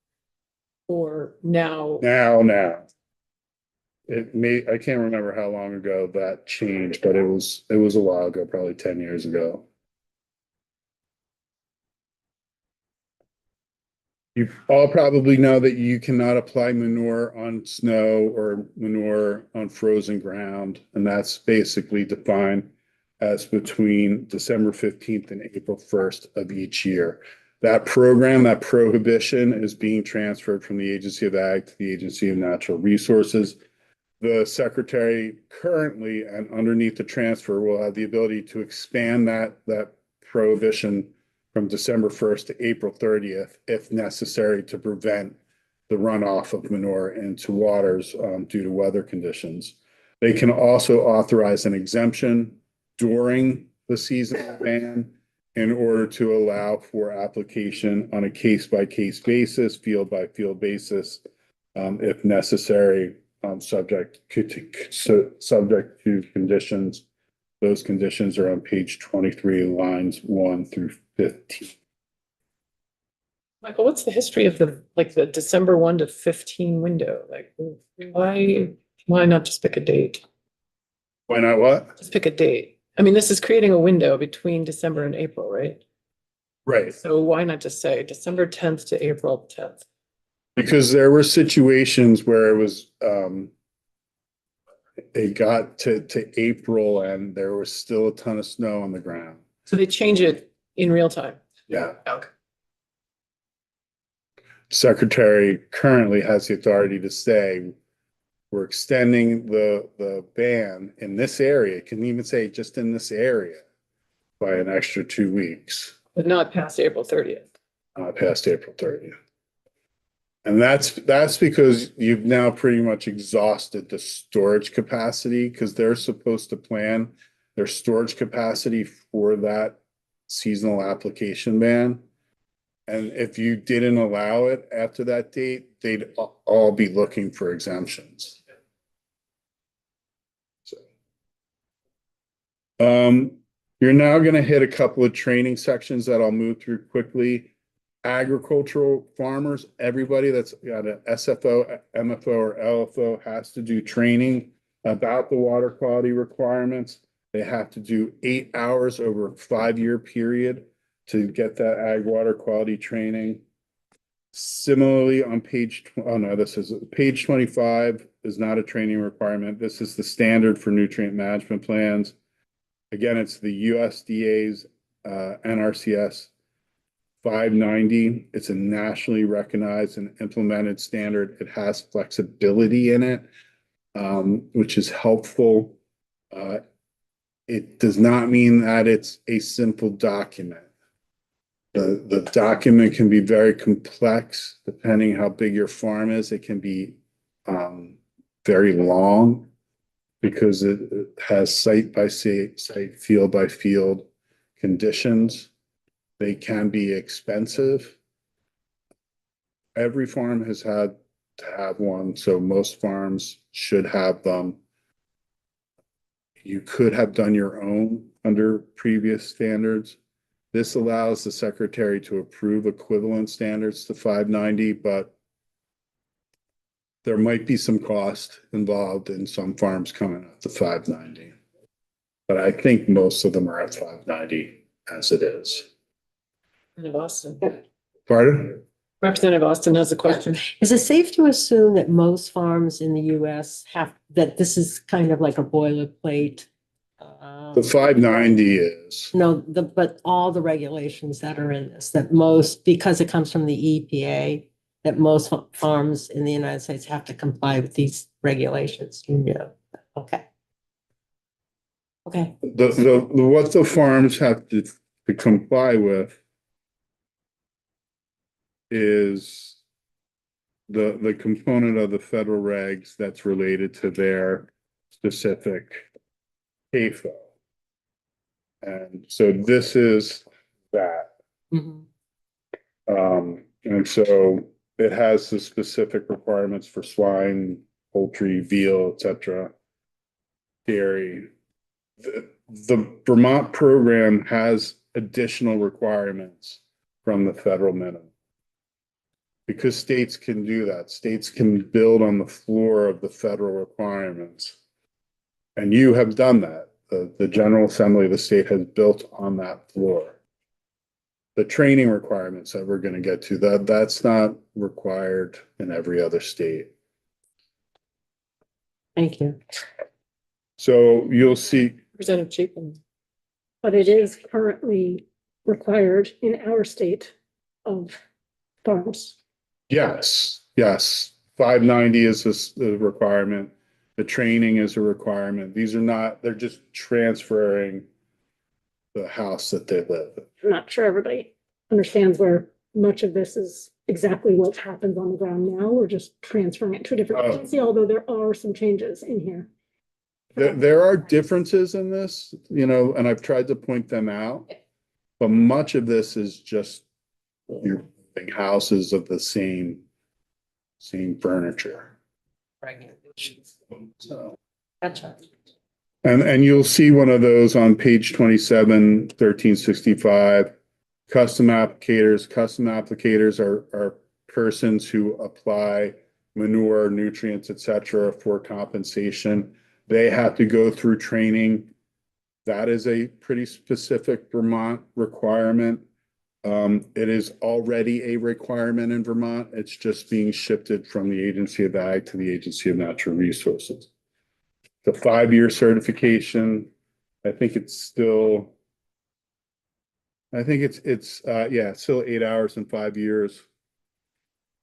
Or now, Now. I can't remember how long ago that changed, but it was a while ago, probably 10 years ago. You all probably know that you cannot apply manure on snow or manure on frozen ground, and that's basically defined as between December 15th and April 1st of each year. That program, that prohibition is being transferred from the Agency of Ag to the Agency of Natural Resources. The secretary currently and underneath the transfer will have the ability to expand that prohibition from December 1st to April 30th, if necessary, to prevent the runoff of manure into waters due to weather conditions. They can also authorize an exemption during the seasonal ban in order to allow for application on a case-by-case basis, field-by-field basis, if necessary, subject to conditions. Those conditions are on page 23, lines 1 through 15. Michael, what's the history of the December 1 to 15 window? Like, why not just pick a date? Why not what? Just pick a date. I mean, this is creating a window between December and April, right? Right. So why not just say December 10th to April 10th? Because there were situations where it was, it got to April and there was still a ton of snow on the ground. So they change it in real time. Yeah. Okay. Secretary currently has the authority to say, we're extending the ban in this area. It can even say just in this area by an extra 2 weeks, But not past April 30th. past April 30th. And that's because you've now pretty much exhausted the storage capacity, because they're supposed to plan their storage capacity for that seasonal application ban. And if you didn't allow it after that date, they'd all be looking for exemptions. So, you're now going to hit a couple of training sections that I'll move through quickly. Agricultural farmers, everybody that's got an SFO, MFO, or LFO has to do training about the water quality requirements. They have to do 8 hours over a 5-year period to get that ag water quality training. Similarly, on page 25 is not a training requirement. This is the standard for nutrient management plans. Again, it's the USDA's NRCS 590. It's a nationally recognized and implemented standard. It has flexibility in it, which is helpful. It does not mean that it's a simple document. The document can be very complex depending how big your farm is. It can be very long because it has site by site, field by field conditions. They can be expensive. Every farm has had to have one, so most farms should have them. You could have done your own under previous standards. This allows the secretary to approve equivalent standards to 590, but there might be some cost involved in some farms coming up to 590. But I think most of them are at 590 as it is. Representative Austin. Pardon? Representative Austin has a question. Is it safe to assume that most farms in the US that this is kind of like a boilerplate? The 590 is. No, but all the regulations that are in this, that most, because it comes from the EPA, that most farms in the United States have to comply with these regulations, okay. Okay. What the farms have to comply with is the component of the federal regs that's related to their specific CAFO. And so this is that. Mhm. And so it has the specific requirements for swine, poultry, veal, etc., dairy. The Vermont program has additional requirements from the federal minimum. Because states can do that. States can build on the floor of the federal requirements. And you have done that. The General Assembly of the state has built on that floor. the training requirements that we're gonna get to, that's not required in every other state. Thank you. So you'll see, Representative Chapin. But it is currently required in our state of farms. yes, 590 is the requirement. The training is a requirement. These are not, they're just transferring the house that they live in. I'm not sure everybody understands where much of this is exactly what happens on the ground now. We're just transferring it to a different Oh. agency, although there are some changes in here. There are differences in this, you know, and I've tried to point them out. But much of this is just you're moving houses of the same furniture. So, Gotcha. and you'll see one of those on page 27, 1365. Custom applicators are persons who apply manure, nutrients, et cetera, for compensation. They have to go through training. That is a pretty specific Vermont requirement. It is already a requirement in Vermont. It's just being shifted from the Agency of Ag to the Agency of Natural Resources. The 5-year certification, I think it's still, still 8 hours and 5 years.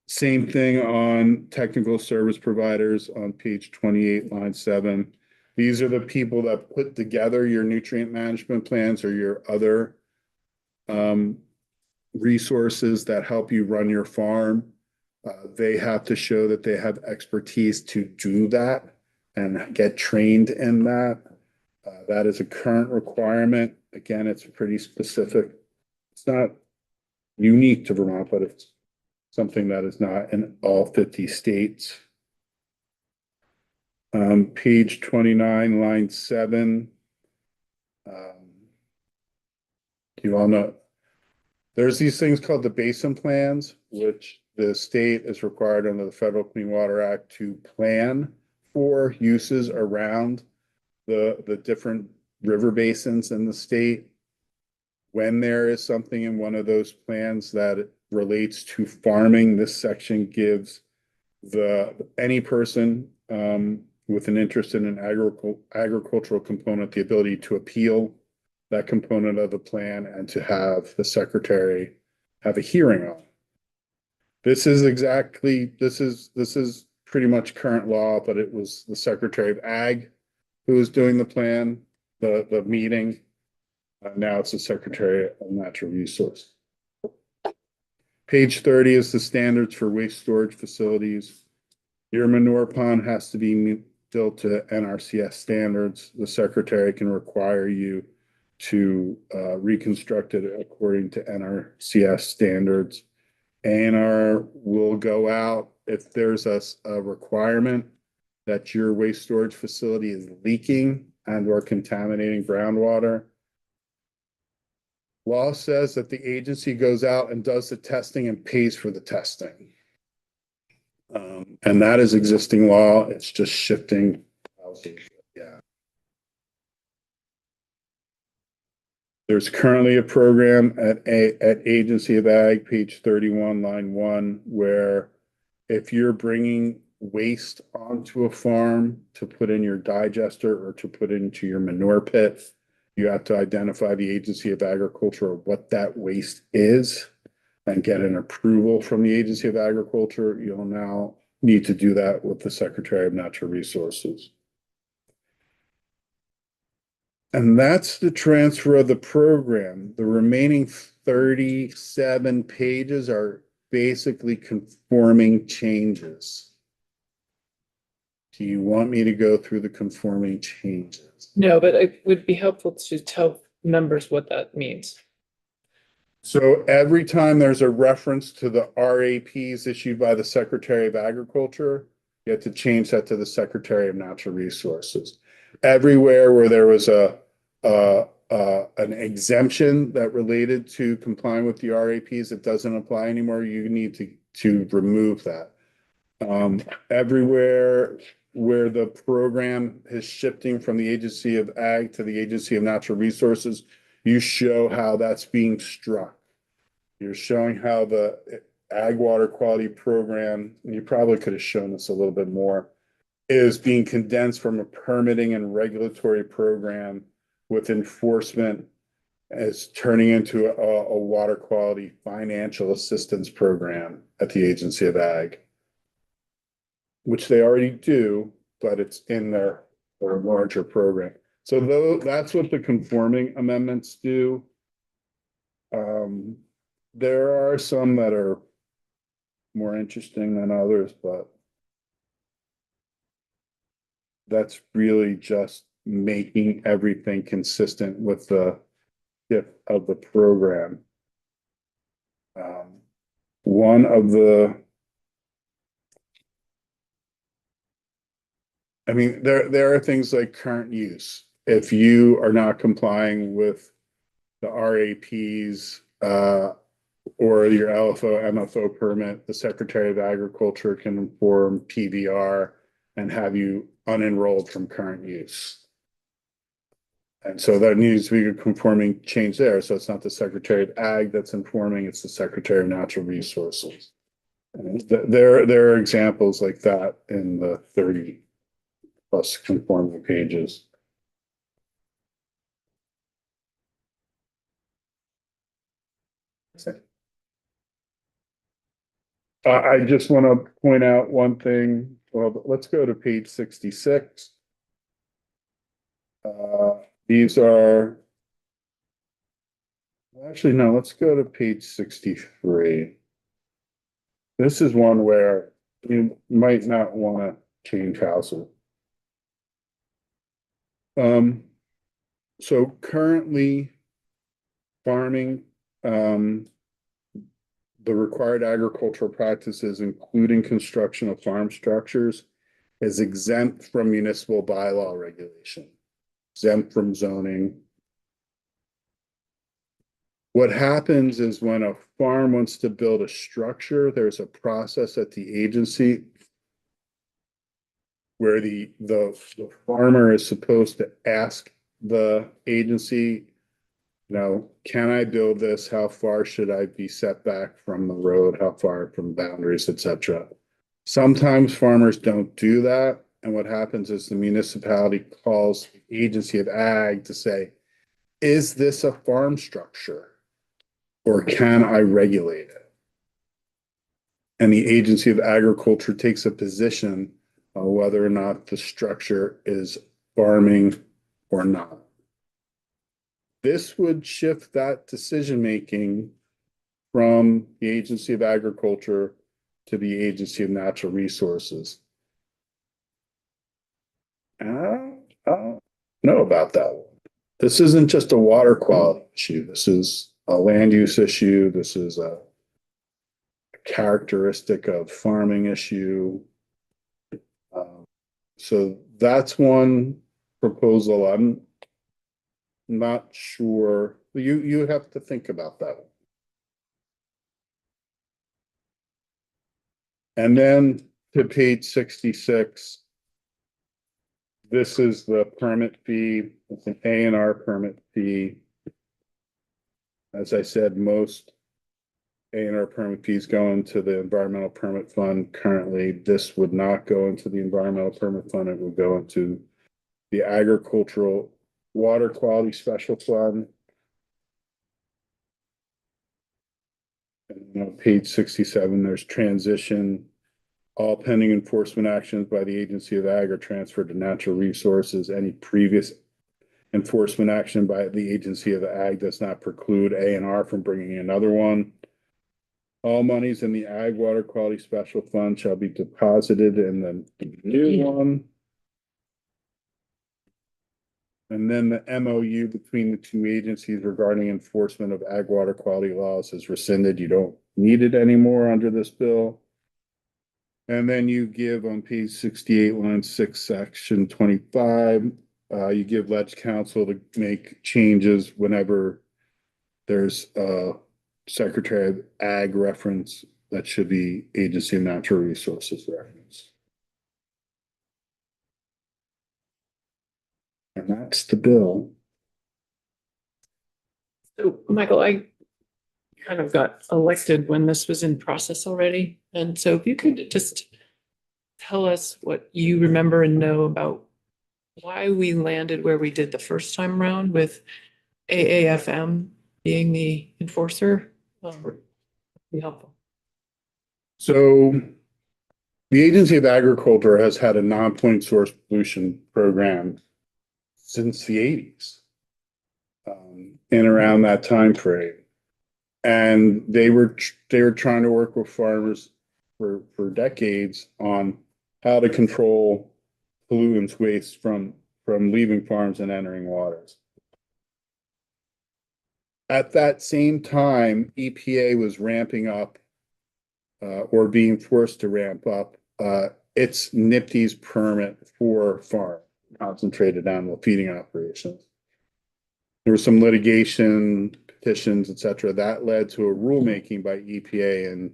Same thing on technical service providers on page 28, line 7. These are the people that put together your nutrient management plans or your other resources that help you run your farm. They have to show that they have expertise to do that and get trained in that. That is a current requirement. Again, it's pretty specific. It's not unique to Vermont, but it's something that is not in all 50 states. Page 29, line 7. You all know, there's these things called the basin plans, which the state is required under the Federal Clean Water Act to plan for uses around the different river basins in the state. When there is something in one of those plans that relates to farming, this section gives any person with an interest in an agricultural component the ability to appeal that component of the plan and to have the secretary have a hearing on it. This is pretty much current law, but it was the Secretary of Ag who was doing the plan, the meeting. Now it's the Secretary of Natural Resources. Page 30 is the standards for waste storage facilities. Your manure pond has to be built to NRCS standards. The Secretary can require you to reconstruct it according to NRCS standards. ANR will go out if there's a requirement that your waste storage facility is leaking and or contaminating groundwater. Law says that the agency goes out and does the testing and pays for the testing. And that is existing law. It's just shifting. Yeah. There's currently a program at Agency of Ag, page 31, line 1, where if you're bringing waste onto a farm to put in your digester or to put into your manure pit, you have to identify the Agency of Agriculture of what that waste is and get an approval from the Agency of Agriculture. You'll now need to do that with the Secretary of Natural Resources. And that's the transfer of the program. The remaining 37 pages are basically conforming changes. Do you want me to go through the conforming changes? No, but it would be helpful to tell members what that means. So every time there's a reference to the RAPs issued by the Secretary of Agriculture, you have to change that to the Secretary of Natural Resources. Everywhere where there was an exemption that related to complying with the RAPs, it doesn't apply anymore. You need to remove that. Everywhere where the program is shifting from the Agency of Ag to the Agency of Natural Resources, you show how that's being struck. You're showing how the ag water quality program, and you probably could have shown this a little bit more, is being condensed from a permitting and regulatory program with enforcement as turning into a water quality financial assistance program at the Agency of Ag, which they already do, but it's in their larger program. So though, that's what the conforming amendments do. There are some that are more interesting than others, but that's really just making everything consistent with the tip of the program. One of the, I mean, there are things like current use. If you are not complying with the RAPs, or your LFO, MFO permit, the Secretary of Agriculture can inform PBR and have you unenrolled from current use. And so that needs to be a conforming change there. So it's not the Secretary of Ag that's informing, it's the Secretary of Natural Resources. And there are examples like that in the 30+ conforming pages. I just want to point out one thing. Well, let's go to page 66. These are, actually, no, let's go to page 63. This is one where you might not want to change houses. So currently farming, the required agricultural practices, including construction of farm structures, is exempt from municipal bylaw regulation, exempt from zoning. What happens is when a farm wants to build a structure, there's a process at the agency where the farmer is supposed to ask the agency, you know, can I build this? How far should I be set back from the road? How far from boundaries, etc. Sometimes farmers don't do that. And what happens is the municipality calls the Agency of Ag to say, is this a farm structure? Or can I regulate it? And the Agency of Agriculture takes a position on whether or not the structure is farming or not. This would shift that decision-making from the Agency of Agriculture to the Agency of Natural Resources. I don't know about that one. This isn't just a water quality issue. This is a land use issue. This is a characteristic of farming issue. So that's one proposal. I'm not sure. You have to think about that one. And then to page 66. This is the permit fee. It's an A&R permit fee. As I said, most A&R permit fees go into the environmental permit fund. Currently, this would not go into the environmental permit fund. It would go into the agricultural water quality special fund. And on page 67, there's transition. All pending enforcement actions by the Agency of Ag are transferred to Natural Resources. Any previous enforcement action by the Agency of Ag does not preclude A&R from bringing another one. All monies in the Ag Water Quality Special Fund shall be deposited in the new one. And then the MOU between the two agencies regarding enforcement of ag water quality laws is rescinded. You don't need it anymore under this bill. And then you give on page 68, line 6, section 25, you give Ledge Council to make changes whenever there's a Secretary of Ag reference. That should be Agency of Natural Resources reference. And that's the bill. So, Michael, kind of got elected when this was in process already. And so if you could just tell us what you remember and know about why we landed where we did the first time around with AAFM being the enforcer, be helpful. So the Agency of Agriculture has had a non-point source pollution program since the eighties. In around that time frame. And they were trying to work with farmers for decades on how to control pollutants waste from leaving farms and entering waters. At that same time, EPA was ramping up or being forced to ramp up its NIPD's permit for farm concentrated animal feeding operations. There was some litigation, petitions, et cetera, that led to a rulemaking by EPA in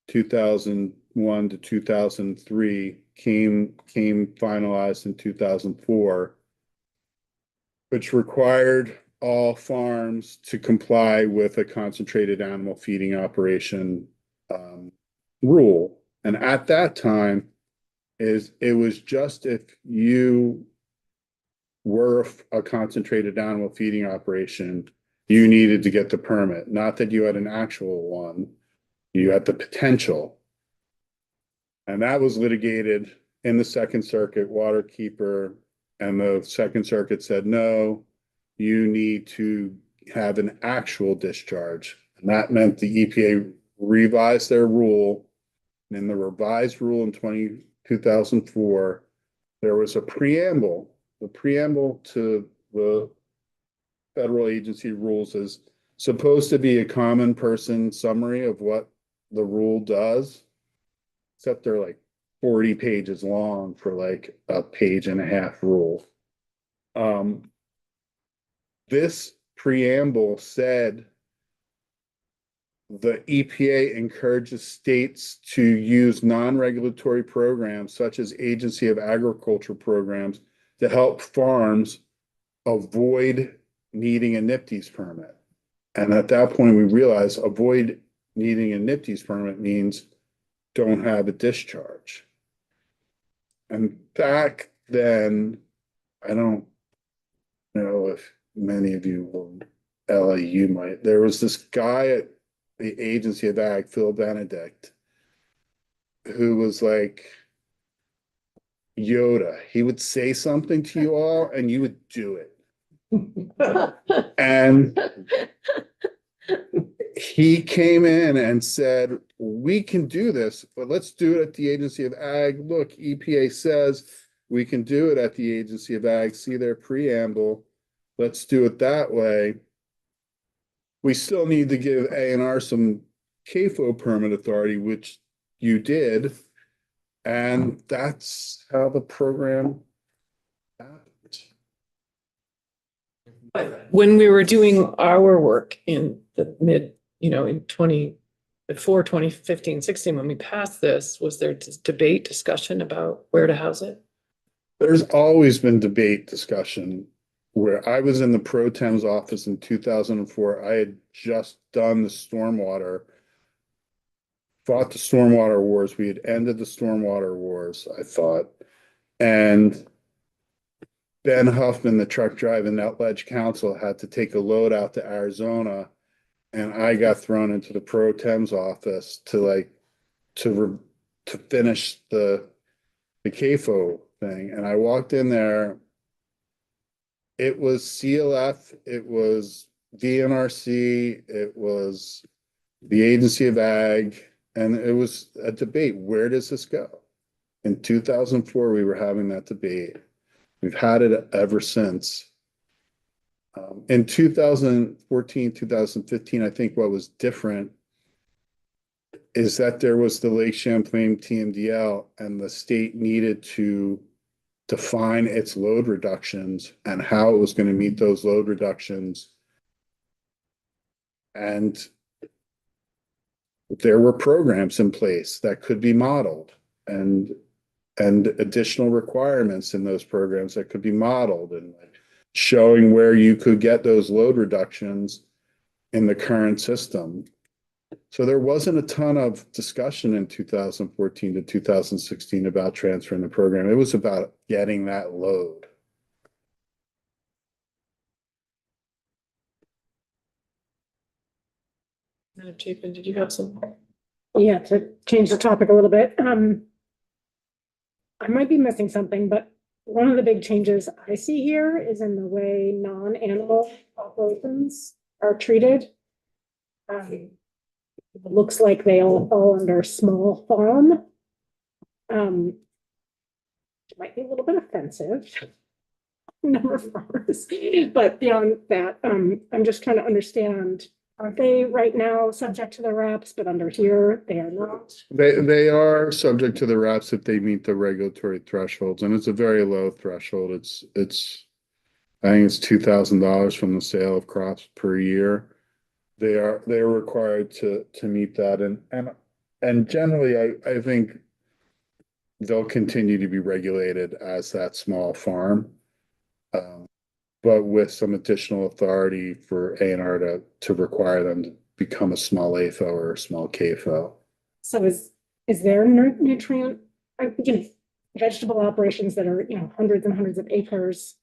2001 to 2003, came finalized in 2004, which required all farms to comply with a concentrated animal feeding operation rule. And at that time, it was just if you were a concentrated animal feeding operation, you needed to get the permit. Not that you had an actual one, you had the potential. And that was litigated in the Second Circuit, Waterkeeper, and the Second Circuit said, no, you need to have an actual discharge. And that meant the EPA revised their rule. And in the revised rule in 2004, there was a preamble. The preamble to the federal agency rules is supposed to be a common person summary of what the rule does, except they're like 40 pages long for like a page and a half rule. This preamble said the EPA encourages states to use non-regulatory programs such as Agency of Agriculture programs to help farms avoid needing a NIPD's permit. And at that point, we realized avoid needing a NIPD's permit means don't have a discharge. And back then, I don't know if many of you will, Ellie, you might, there was this guy at the Agency of Ag, Phil Benedict, who was like Yoda. He would say something to you all and you would do it. And he came in and said, we can do this, but let's do it at the Agency of Ag. Look, EPA says we can do it at the Agency of Ag. See their preamble. Let's do it that way. We still need to give A&R some CAFO permit authority, which you did. And that's how the program happened. But when we were doing our work in the mid, before 2015, 16, when we passed this, was there debate, discussion about where to house it? There's always been debate, discussion. Where I was in the Pro Tem's office in 2004, I had just done the stormwater, fought the stormwater wars. We had ended the stormwater wars, I thought. And Ben Huffman, the truck driving Outledge Council, had to take a load out to Arizona. And I got thrown into the Pro Tem's office to finish the CAFO thing. And I walked in there. It was CLF, it was DNRC, it was the Agency of Ag, and it was a debate. Where does this go? In 2004, we were having that debate. We've had it ever since. In 2014, 2015, I think what was different is that there was the Lake Champlain TMDL and the state needed to define its load reductions and how it was going to meet those load reductions. And there were programs in place that could be modeled and additional requirements in those programs that could be modeled and showing where you could get those load reductions in the current system. So there wasn't a ton of discussion in 2014 to 2016 about transferring the program. It was about getting that load. Madam Chapin, did you have some? Yeah, to change the topic a little bit, I might be missing something, but one of the big changes I see here is in the way non-animal operations are treated. It looks like they all fall under small farm. Might be a little bit offensive. Number of farmers, but beyond that, I'm just trying to understand, aren't they right now subject to the reps, but under here, they are not? They are subject to the RAPs if they meet the regulatory thresholds, and it's a very low threshold. I think it's $2,000 from the sale of crops per year. They're required to meet that, and generally, I think they'll continue to be regulated as that small farm. But with some additional authority for A&R to require them to become a small AFO or a small KFO. So is there nutrient, vegetable operations that are, hundreds and hundreds of acres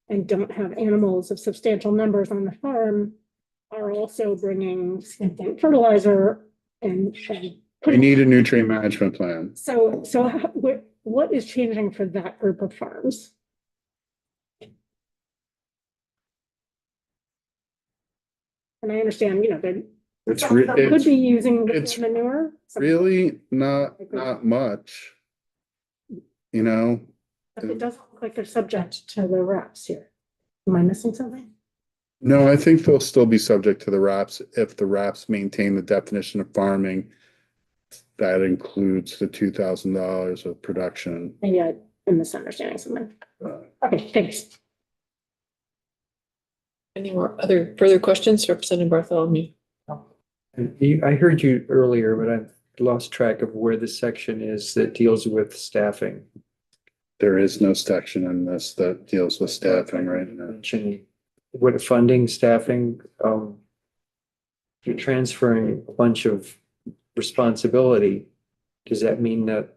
and don't have animals of substantial numbers on the farm are also bringing significant fertilizer and. We need a nutrient management plan. So what is changing for that group of farms? And I understand, It's some could be using it's manure. some- really not much. But it doesn't look like they're subject to the reps here. Am I missing something? No, I think they'll still be subject to the RAPs if the RAPs maintain the definition of farming. That includes the $2,000 of production. Maybe I'm misunderstanding something. Okay, thanks. Any more further questions, Representative Bartholomew? I heard you earlier, but I've lost track of where the section is that deals with staffing. There is no section in this that deals with staffing right now. Mentioning what funding, staffing, you're transferring a bunch of responsibility. Does that mean that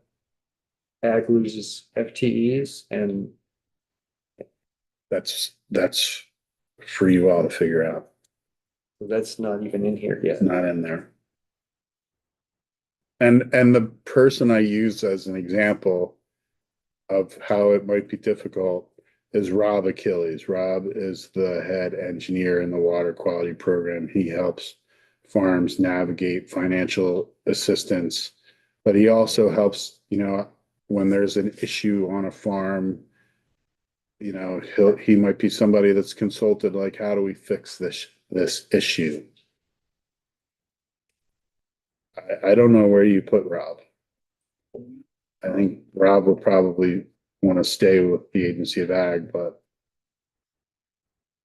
ag loses FTEs? And That's for you all to figure out. that's not even in here yet. It's not in there. And the person I use as an example of how it might be difficult is Rob Achilles. Rob is the head engineer in the water quality program. He helps farms navigate financial assistance, but he also helps, when there's an issue on a farm, he might be somebody that's consulted, like, how do we fix this issue? I don't know where you put Rob. I think Rob will probably want to stay with the Agency of Ag, but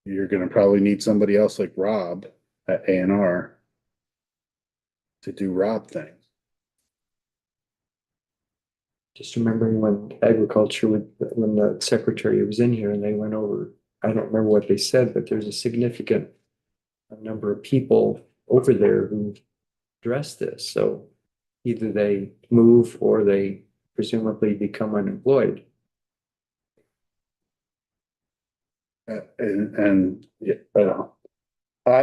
you're going to probably need somebody else like Rob at A&R to do Rob things. Just remembering when agriculture, when the secretary was in here and they went over, I don't remember what they said, but there's a significant number of people over there who address this. So either they move or they presumably become unemployed. And I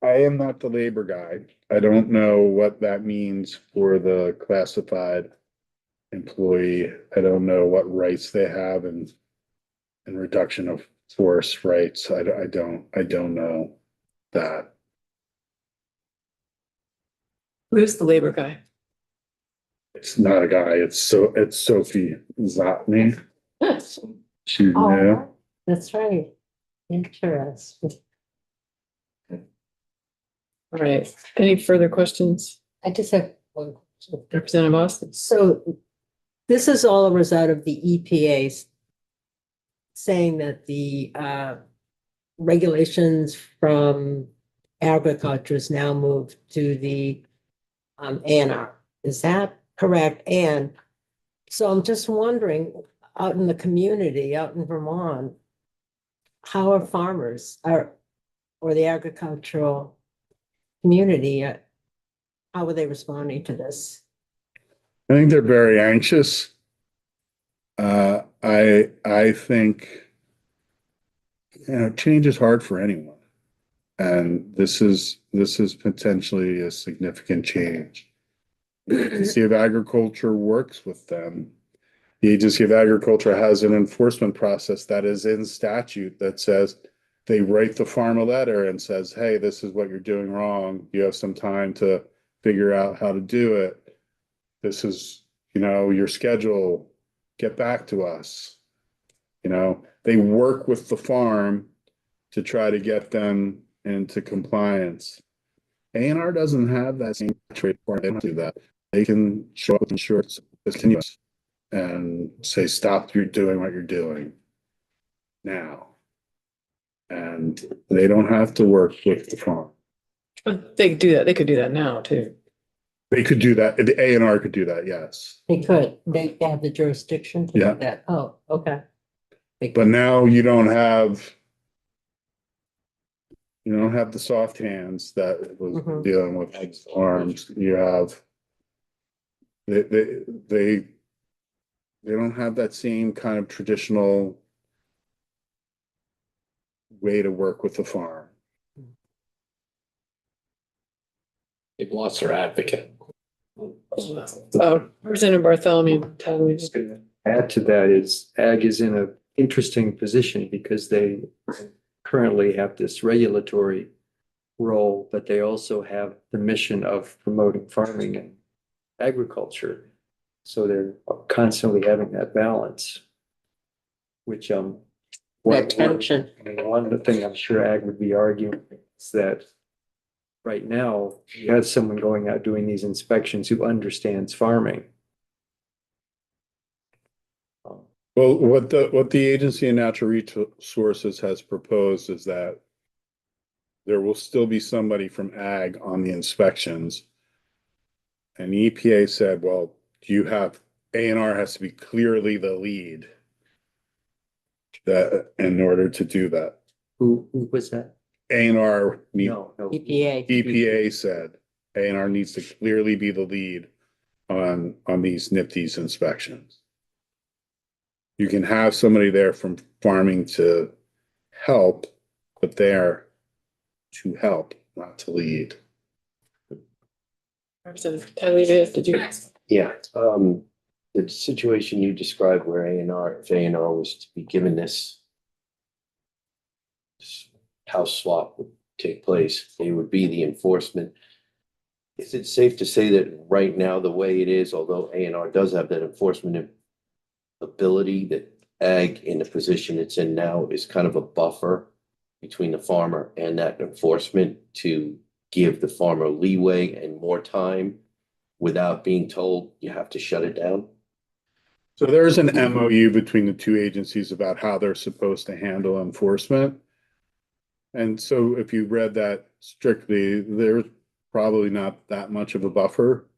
am not the labor guy. I don't know what that means for the classified employee. I don't know what rights they have and reduction of force rights. I don't know that. Who's the labor guy? It's not a guy. It's Sophie Zotny. She's new. Oh, that's right. Interesting. All right, any further questions? I just have one question. Representative Austin? So this is all a result of the EPA saying that the regulations from agriculture is now moved to the ANR. Is that correct? And so I'm just wondering, out in the community, out in Vermont, how are farmers or the agricultural community, how are they responding to this? I think they're very anxious. I think, change is hard for anyone. And this is potentially a significant change. The Agency of Agriculture works with them. The Agency of Agriculture has an enforcement process that is in statute that says they write the farm a letter and says, hey, this is what you're doing wrong. You have some time to figure out how to do it. This is, your schedule. Get back to us. They work with the farm to try to get them into compliance. A&R doesn't have that same trade for them to do that. They can show up and ensure it's continuous and say, stop, you're doing what you're doing now. And they don't have to work with the farm. They could do that. They could do that now too. They could do that. The A&R could do that, yes. They could, they have the jurisdiction to Yeah. do that. Oh, okay. But now you don't have the soft hands that was Mhm. dealing with arms. You have they don't have that same kind of traditional way to work with the farm. They've lost their advocate. Representative Bartholomew, tell me. Just gonna add to that is ag is in an interesting position because they currently have this regulatory role, but they also have the mission of promoting farming and agriculture. So they're constantly having that balance, which, That tension. one thing I'm sure ag would be arguing is that right now, you have someone going out doing these inspections who understands farming. Well, what the Agency of Natural Resources has proposed is that there will still be somebody from ag on the inspections. And the EPA said, well, A&R has to be clearly the lead that in order to do that. Who was that? A&R No. EPA. EPA said A&R needs to clearly be the lead on these NIPD's inspections. You can have somebody there from farming to help, but they're to help, not to lead. Representative Tagliavia, did you? Yeah, the situation you described where if A&R was to be given this house swap would take place, they would be the enforcement. Is it safe to say that right now, the way it is, although A&R does have that enforcement ability, that ag in the position it's in now is kind of a buffer between the farmer and that enforcement to give the farmer leeway and more time without being told you have to shut it down? So there's an MOU between the two agencies about how they're supposed to handle enforcement. And so if you read that strictly, there's probably not that much of a buffer.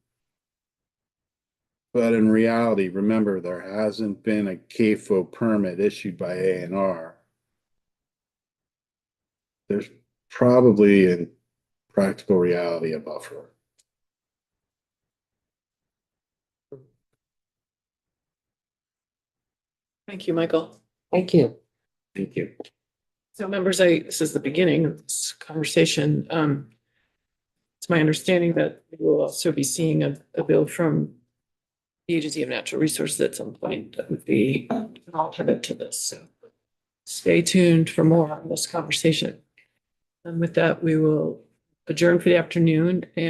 But in reality, remember, there hasn't been a CAFO permit issued by A&R. There's probably in practical reality a buffer. Thank you, Michael. Thank you. Thank you. So members, this is the beginning of this conversation. It's my understanding that we will also be seeing a bill from the Agency of Natural Resources at some point that would be an alternate to this. So stay tuned for more on this conversation. And with that, we will adjourn for the afternoon and